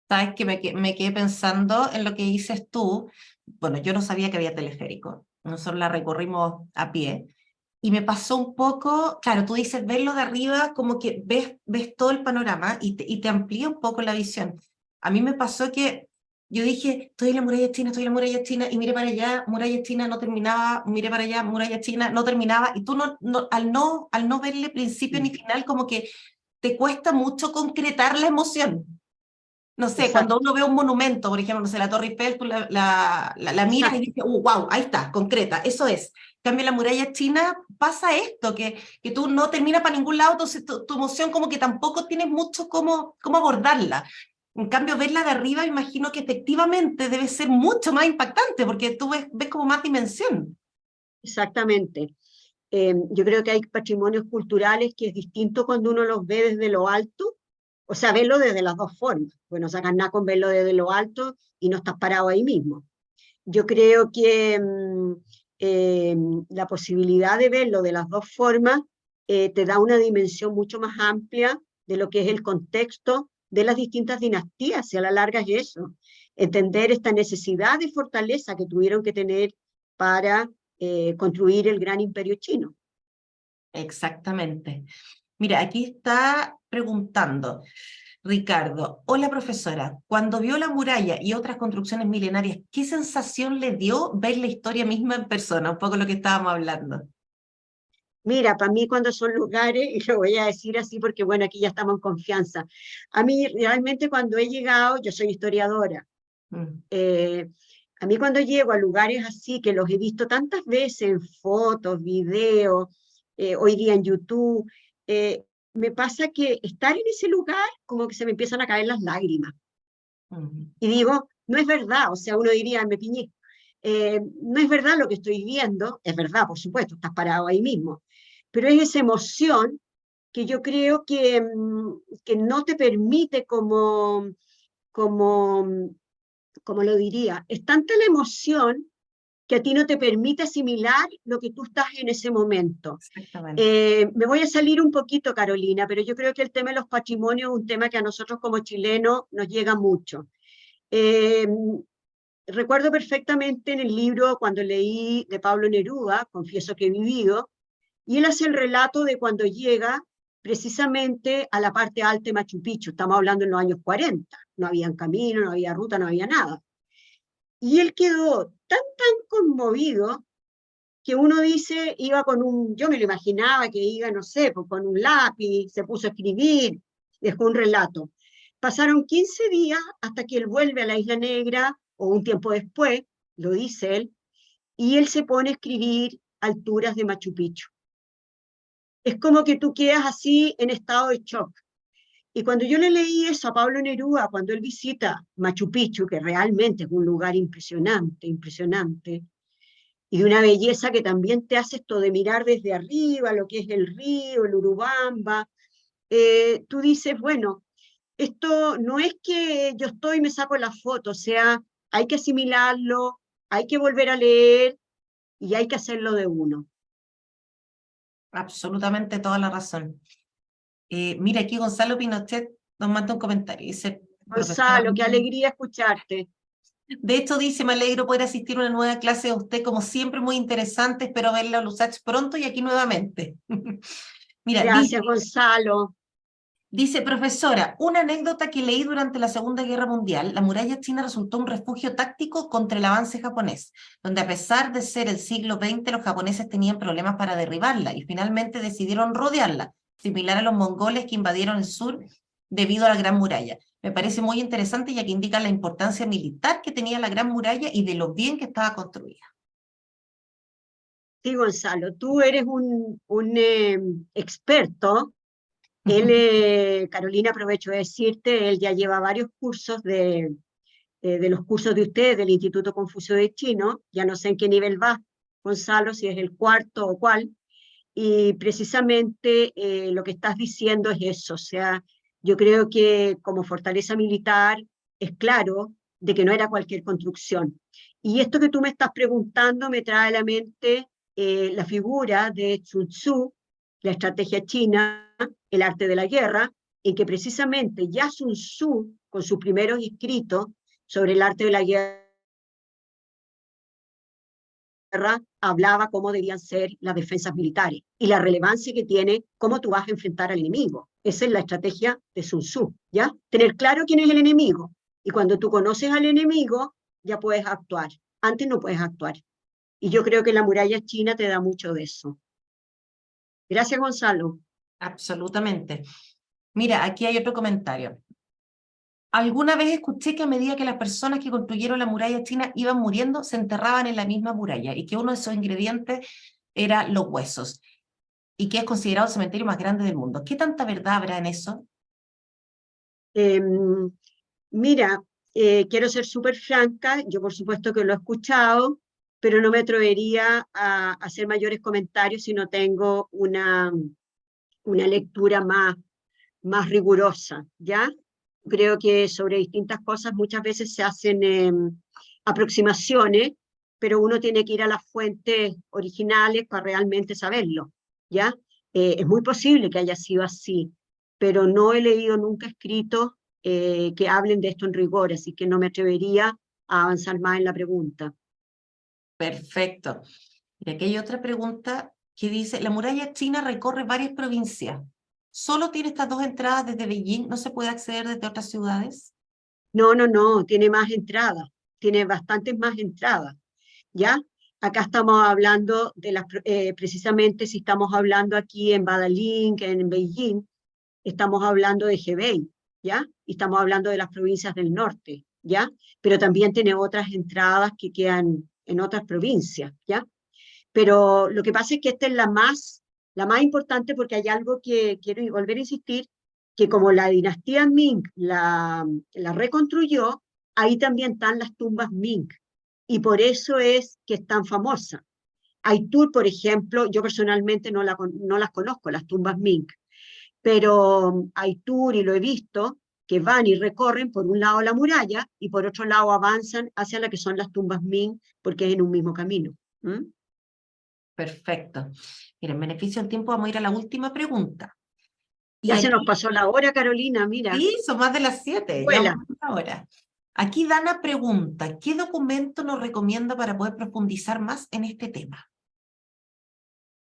[SPEAKER 1] Sabes que me quedé pensando en lo que dices tú. Bueno, yo no sabía que había teleférico. Nosotros la recorrimos a pie. Y me pasó un poco, claro, tú dices verlo de arriba, como que ves todo el panorama y te amplía un poco la visión. A mí me pasó que yo dije, estoy en la muralla china, estoy en la muralla china, y miré para allá, muralla china no terminaba, miré para allá, muralla china no terminaba, y tú al no verle principio ni final, como que te cuesta mucho concretar la emoción. No sé, cuando
[SPEAKER 2] Exacto,
[SPEAKER 1] uno ve un monumento, por ejemplo, no sé, la Torre Eiffel, tú la miras y
[SPEAKER 2] exacto.
[SPEAKER 1] dices, wow, ahí está, concreta, eso es. En cambio, en la muralla china pasa esto, que tú no terminas para ningún lado, entonces tu emoción como que tampoco tienes mucho cómo abordarla. En cambio, verla de arriba, imagino que efectivamente debe ser mucho más impactante, porque tú ves como más dimensión.
[SPEAKER 2] Exactamente. Yo creo que hay patrimonios culturales que es distinto cuando uno los ve desde lo alto, o sea, verlo desde las dos formas. Bueno, sacan nada con verlo desde lo alto y no estás parado ahí mismo. Yo creo que la posibilidad de verlo de las dos formas te da una dimensión mucho más amplia de lo que es el contexto de las distintas dinastías, y a la larga es eso, entender esta necesidad de fortaleza que tuvieron que tener para construir el gran imperio chino.
[SPEAKER 1] Exactamente. Mira, aquí está preguntando Ricardo. Hola profesora, cuando vio la muralla y otras construcciones milenarias, ¿qué sensación le dio ver la historia misma en persona? Un poco lo que estábamos hablando.
[SPEAKER 2] Mira, para mí cuando son lugares, y lo voy a decir así porque bueno, aquí ya estamos en confianza, a mí realmente cuando he llegado, yo soy historiadora,
[SPEAKER 1] Mm.
[SPEAKER 2] eh, a mí cuando llego a lugares así, que los he visto tantas veces en fotos, videos, hoy día en YouTube, me pasa que estar en ese lugar como que se me empiezan a caer las lágrimas.
[SPEAKER 1] Mm.
[SPEAKER 2] Y digo, no es verdad, o sea, uno diría, me piñé, no es verdad lo que estoy viendo, es verdad, por supuesto, estás parado ahí mismo, pero es esa emoción que yo creo que no te permite como, como lo diría, es tanta la emoción que a ti no te permite asimilar lo que tú estás en ese momento.
[SPEAKER 1] Exactamente.
[SPEAKER 2] Me voy a salir un poquito, Carolina, pero yo creo que el tema de los patrimonios es un tema que a nosotros como chilenos nos llega mucho. Eh, Recuerdo perfectamente en el libro cuando leí de Pablo Neruda, Confieso que he vivido, y él hace el relato de cuando llega precisamente a la parte alta de Machu Picchu. Estamos hablando en los años 40. No había camino, no había ruta, no había nada. Y él quedó tan conmovido que uno dice, iba con yo me lo imaginaba que iba, no sé, pues con un lápiz, se puso a escribir, dejó un relato. Pasaron 15 días hasta que él vuelve a la Isla Negra, o un tiempo después, lo dice él, y él se pone a escribir alturas de Machu Picchu. Es como que tú quedas así en estado de shock. Y cuando yo le leí eso a Pablo Neruda, cuando él visita Machu Picchu, que realmente es un lugar impresionante, impresionante, y de una belleza que también te hace esto de mirar desde arriba, lo que es el río, el Urubamba. Tú dices, bueno, esto no es que yo estoy y me saco la foto, o sea, hay que asimilarlo, hay que volver a leer y hay que hacerlo de uno.
[SPEAKER 1] Absolutamente toda la razón. Mira, aquí Gonzalo Pinochet nos manda un comentario. Dice, profesora,
[SPEAKER 2] Gonzalo, qué alegría escucharte.
[SPEAKER 1] de hecho dice, me alegro poder asistir a una nueva clase de usted, como siempre, muy interesante. Espero verla a Lusach pronto y aquí nuevamente. Mira,
[SPEAKER 2] Gracias, Gonzalo.
[SPEAKER 1] dice, profesora, una anécdota que leí durante la Segunda Guerra Mundial, la muralla china resultó un refugio táctico contra el avance japonés, donde a pesar de ser el siglo XX, los japoneses tenían problemas para derribarla y finalmente decidieron rodearla, similar a los mongoles que invadieron el sur debido a la Gran Muralla. Me parece muy interesante ya que indica la importancia militar que tenía la Gran Muralla y de lo bien que estaba construida.
[SPEAKER 2] Sí, Gonzalo, tú eres un experto. Él, Carolina, aprovecho de decirte, él ya lleva varios cursos de los cursos de ustedes del Instituto Confucio de Chino, ya no sé en qué nivel va, Gonzalo, si es el cuarto o cuál, y precisamente lo que estás diciendo es eso, o sea, yo creo que como fortaleza militar es claro de que no era cualquier construcción. Y esto que tú me estás preguntando me trae a la mente la figura de Sun Tzu, la estrategia china, el arte de la guerra, en que precisamente ya Sun Tzu, con sus primeros escritos sobre el arte de la guerra, hablaba cómo debían ser las defensas militares y la relevancia que tiene cómo tú vas a enfrentar al enemigo. Esa es la estrategia de Sun Tzu, ¿ya? Tener claro quién es el enemigo. Y cuando tú conoces al enemigo, ya puedes actuar. Antes no puedes actuar. Y yo creo que la muralla china te da mucho de eso. Gracias, Gonzalo.
[SPEAKER 1] Absolutamente. Mira, aquí hay otro comentario. Alguna vez escuché que a medida que las personas que construyeron la muralla china iban muriendo, se enterraban en la misma muralla y que uno de esos ingredientes era los huesos y que es considerado el cementerio más grande del mundo. ¿Qué tanta verdad habrá en eso?
[SPEAKER 2] Eh, Mira, quiero ser súper franca, yo por supuesto que lo he escuchado, pero no me atrevería a hacer mayores comentarios si no tengo una lectura más rigurosa, ¿ya? Creo que sobre distintas cosas muchas veces se hacen aproximaciones, pero uno tiene que ir a las fuentes originales para realmente saberlo, ¿ya? Es muy posible que haya sido así, pero no he leído nunca escritos que hablen de esto en rigor, así que no me atrevería a avanzar más en la pregunta.
[SPEAKER 1] Perfecto. Y aquí hay otra pregunta que dice, la muralla china recorre varias provincias. ¿Solo tiene estas dos entradas desde Beijing? ¿No se puede acceder desde otras ciudades?
[SPEAKER 2] No, no, no, tiene más entradas, tiene bastantes más entradas, ¿ya? Acá estamos hablando de precisamente si estamos hablando aquí en Badaling, en Beijing, estamos hablando de Hebei, ¿ya? Y estamos hablando de las provincias del norte, ¿ya? Pero también tiene otras entradas que quedan en otras provincias, ¿ya? Pero lo que pasa es que esta es la más importante porque hay algo que quiero volver a insistir, que como la dinastía Ming la reconstruyó, ahí también están las tumbas Ming, y por eso es que es tan famosa. Aitur, por ejemplo, yo personalmente no las conozco, las tumbas Ming, pero Aitur, y lo he visto, que van y recorren por un lado la muralla y por otro lado avanzan hacia la que son las tumbas Ming, porque es en un mismo camino. ¿Mm?
[SPEAKER 1] Perfecto. Mira, en beneficio del tiempo vamos a ir a la última pregunta. Y
[SPEAKER 2] Ya se nos
[SPEAKER 1] aquí,
[SPEAKER 2] pasó la hora, Carolina, mira,
[SPEAKER 1] sí, son más de las 7, ya
[SPEAKER 2] vuela.
[SPEAKER 1] vamos a una hora. Aquí Dana pregunta, ¿qué documento nos recomienda para poder profundizar más en este tema?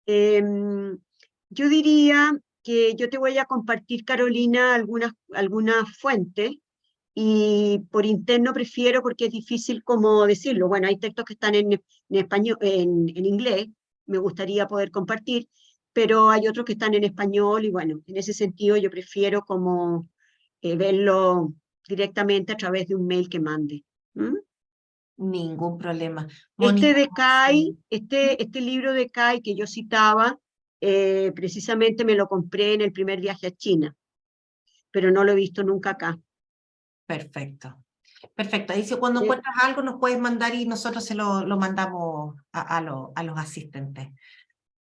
[SPEAKER 2] Yo diría que yo te voy a compartir, Carolina, algunas fuentes, y por interno prefiero porque es difícil como decirlo. Bueno, hay textos que están en español, en inglés, me gustaría poder compartir, pero hay otros que están en español y bueno, en ese sentido yo prefiero como verlo directamente a través de un mail que mande. ¿Mm?
[SPEAKER 1] Ningún problema.
[SPEAKER 2] Este
[SPEAKER 1] Mónica,
[SPEAKER 2] de Kai, este libro de Kai que yo citaba, precisamente me lo compré en el primer viaje a China, pero no lo he visto nunca acá.
[SPEAKER 1] perfecto. Perfecto. Ahí si cuando
[SPEAKER 2] Eh,
[SPEAKER 1] encuentras algo nos puedes mandar y nosotros se lo mandamos a los asistentes.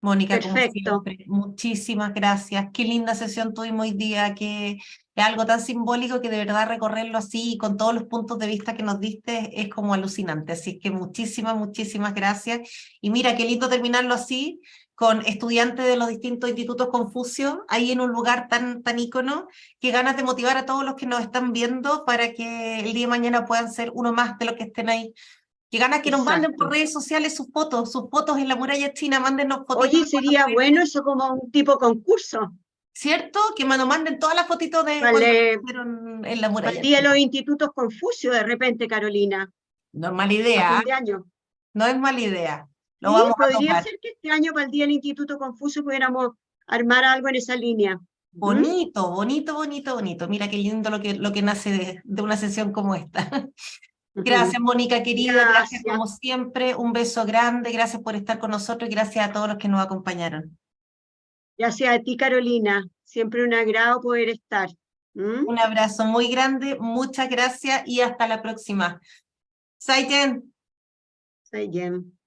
[SPEAKER 1] Mónica, como
[SPEAKER 2] Perfecto.
[SPEAKER 1] siempre, muchísimas gracias. Qué linda sesión tuvimos hoy día, que es algo tan simbólico que de verdad recorrerlo así y con todos los puntos de vista que nos diste es como alucinante. Así que muchísimas gracias. Y mira, qué lindo terminarlo así, con estudiantes de los distintos institutos Confucio, ahí en un lugar tan ícono, que ganas de motivar a todos los que nos están viendo para que el día de mañana puedan ser uno más de los que estén ahí. Que ganas que nos manden por
[SPEAKER 2] Exacto.
[SPEAKER 1] redes sociales sus fotos en la muralla china, mándenos fotitos
[SPEAKER 2] Oye,
[SPEAKER 1] de cuando
[SPEAKER 2] sería bueno eso como un tipo concurso
[SPEAKER 1] ¿cierto? Que nos manden todas las fotitos de
[SPEAKER 2] para
[SPEAKER 1] cuando
[SPEAKER 2] el,
[SPEAKER 1] estuvieron en la
[SPEAKER 2] para el
[SPEAKER 1] muralla
[SPEAKER 2] Día de
[SPEAKER 1] china.
[SPEAKER 2] los Institutos Confucio de repente, Carolina,
[SPEAKER 1] No es mala
[SPEAKER 2] a
[SPEAKER 1] idea,
[SPEAKER 2] fin
[SPEAKER 1] ¿eh?
[SPEAKER 2] de año.
[SPEAKER 1] No es mala idea. Lo
[SPEAKER 2] Sí,
[SPEAKER 1] vamos a
[SPEAKER 2] podría
[SPEAKER 1] tomar.
[SPEAKER 2] ser que este año para el Día del Instituto Confucio pudiéramos armar algo en esa línea. ¿Mm?
[SPEAKER 1] Bonito. Mira qué lindo lo que nace de una sesión como esta. Gracias, Mónica querida. Gracias
[SPEAKER 2] Gracias.
[SPEAKER 1] como siempre. Un beso grande. Gracias por estar con nosotros y gracias a todos los que nos acompañaron.
[SPEAKER 2] Gracias a ti, Carolina. Siempre un agrado poder estar. ¿Mm?
[SPEAKER 1] Un abrazo muy grande. Muchas gracias y hasta la próxima. Saiten.
[SPEAKER 2] Say, Jem.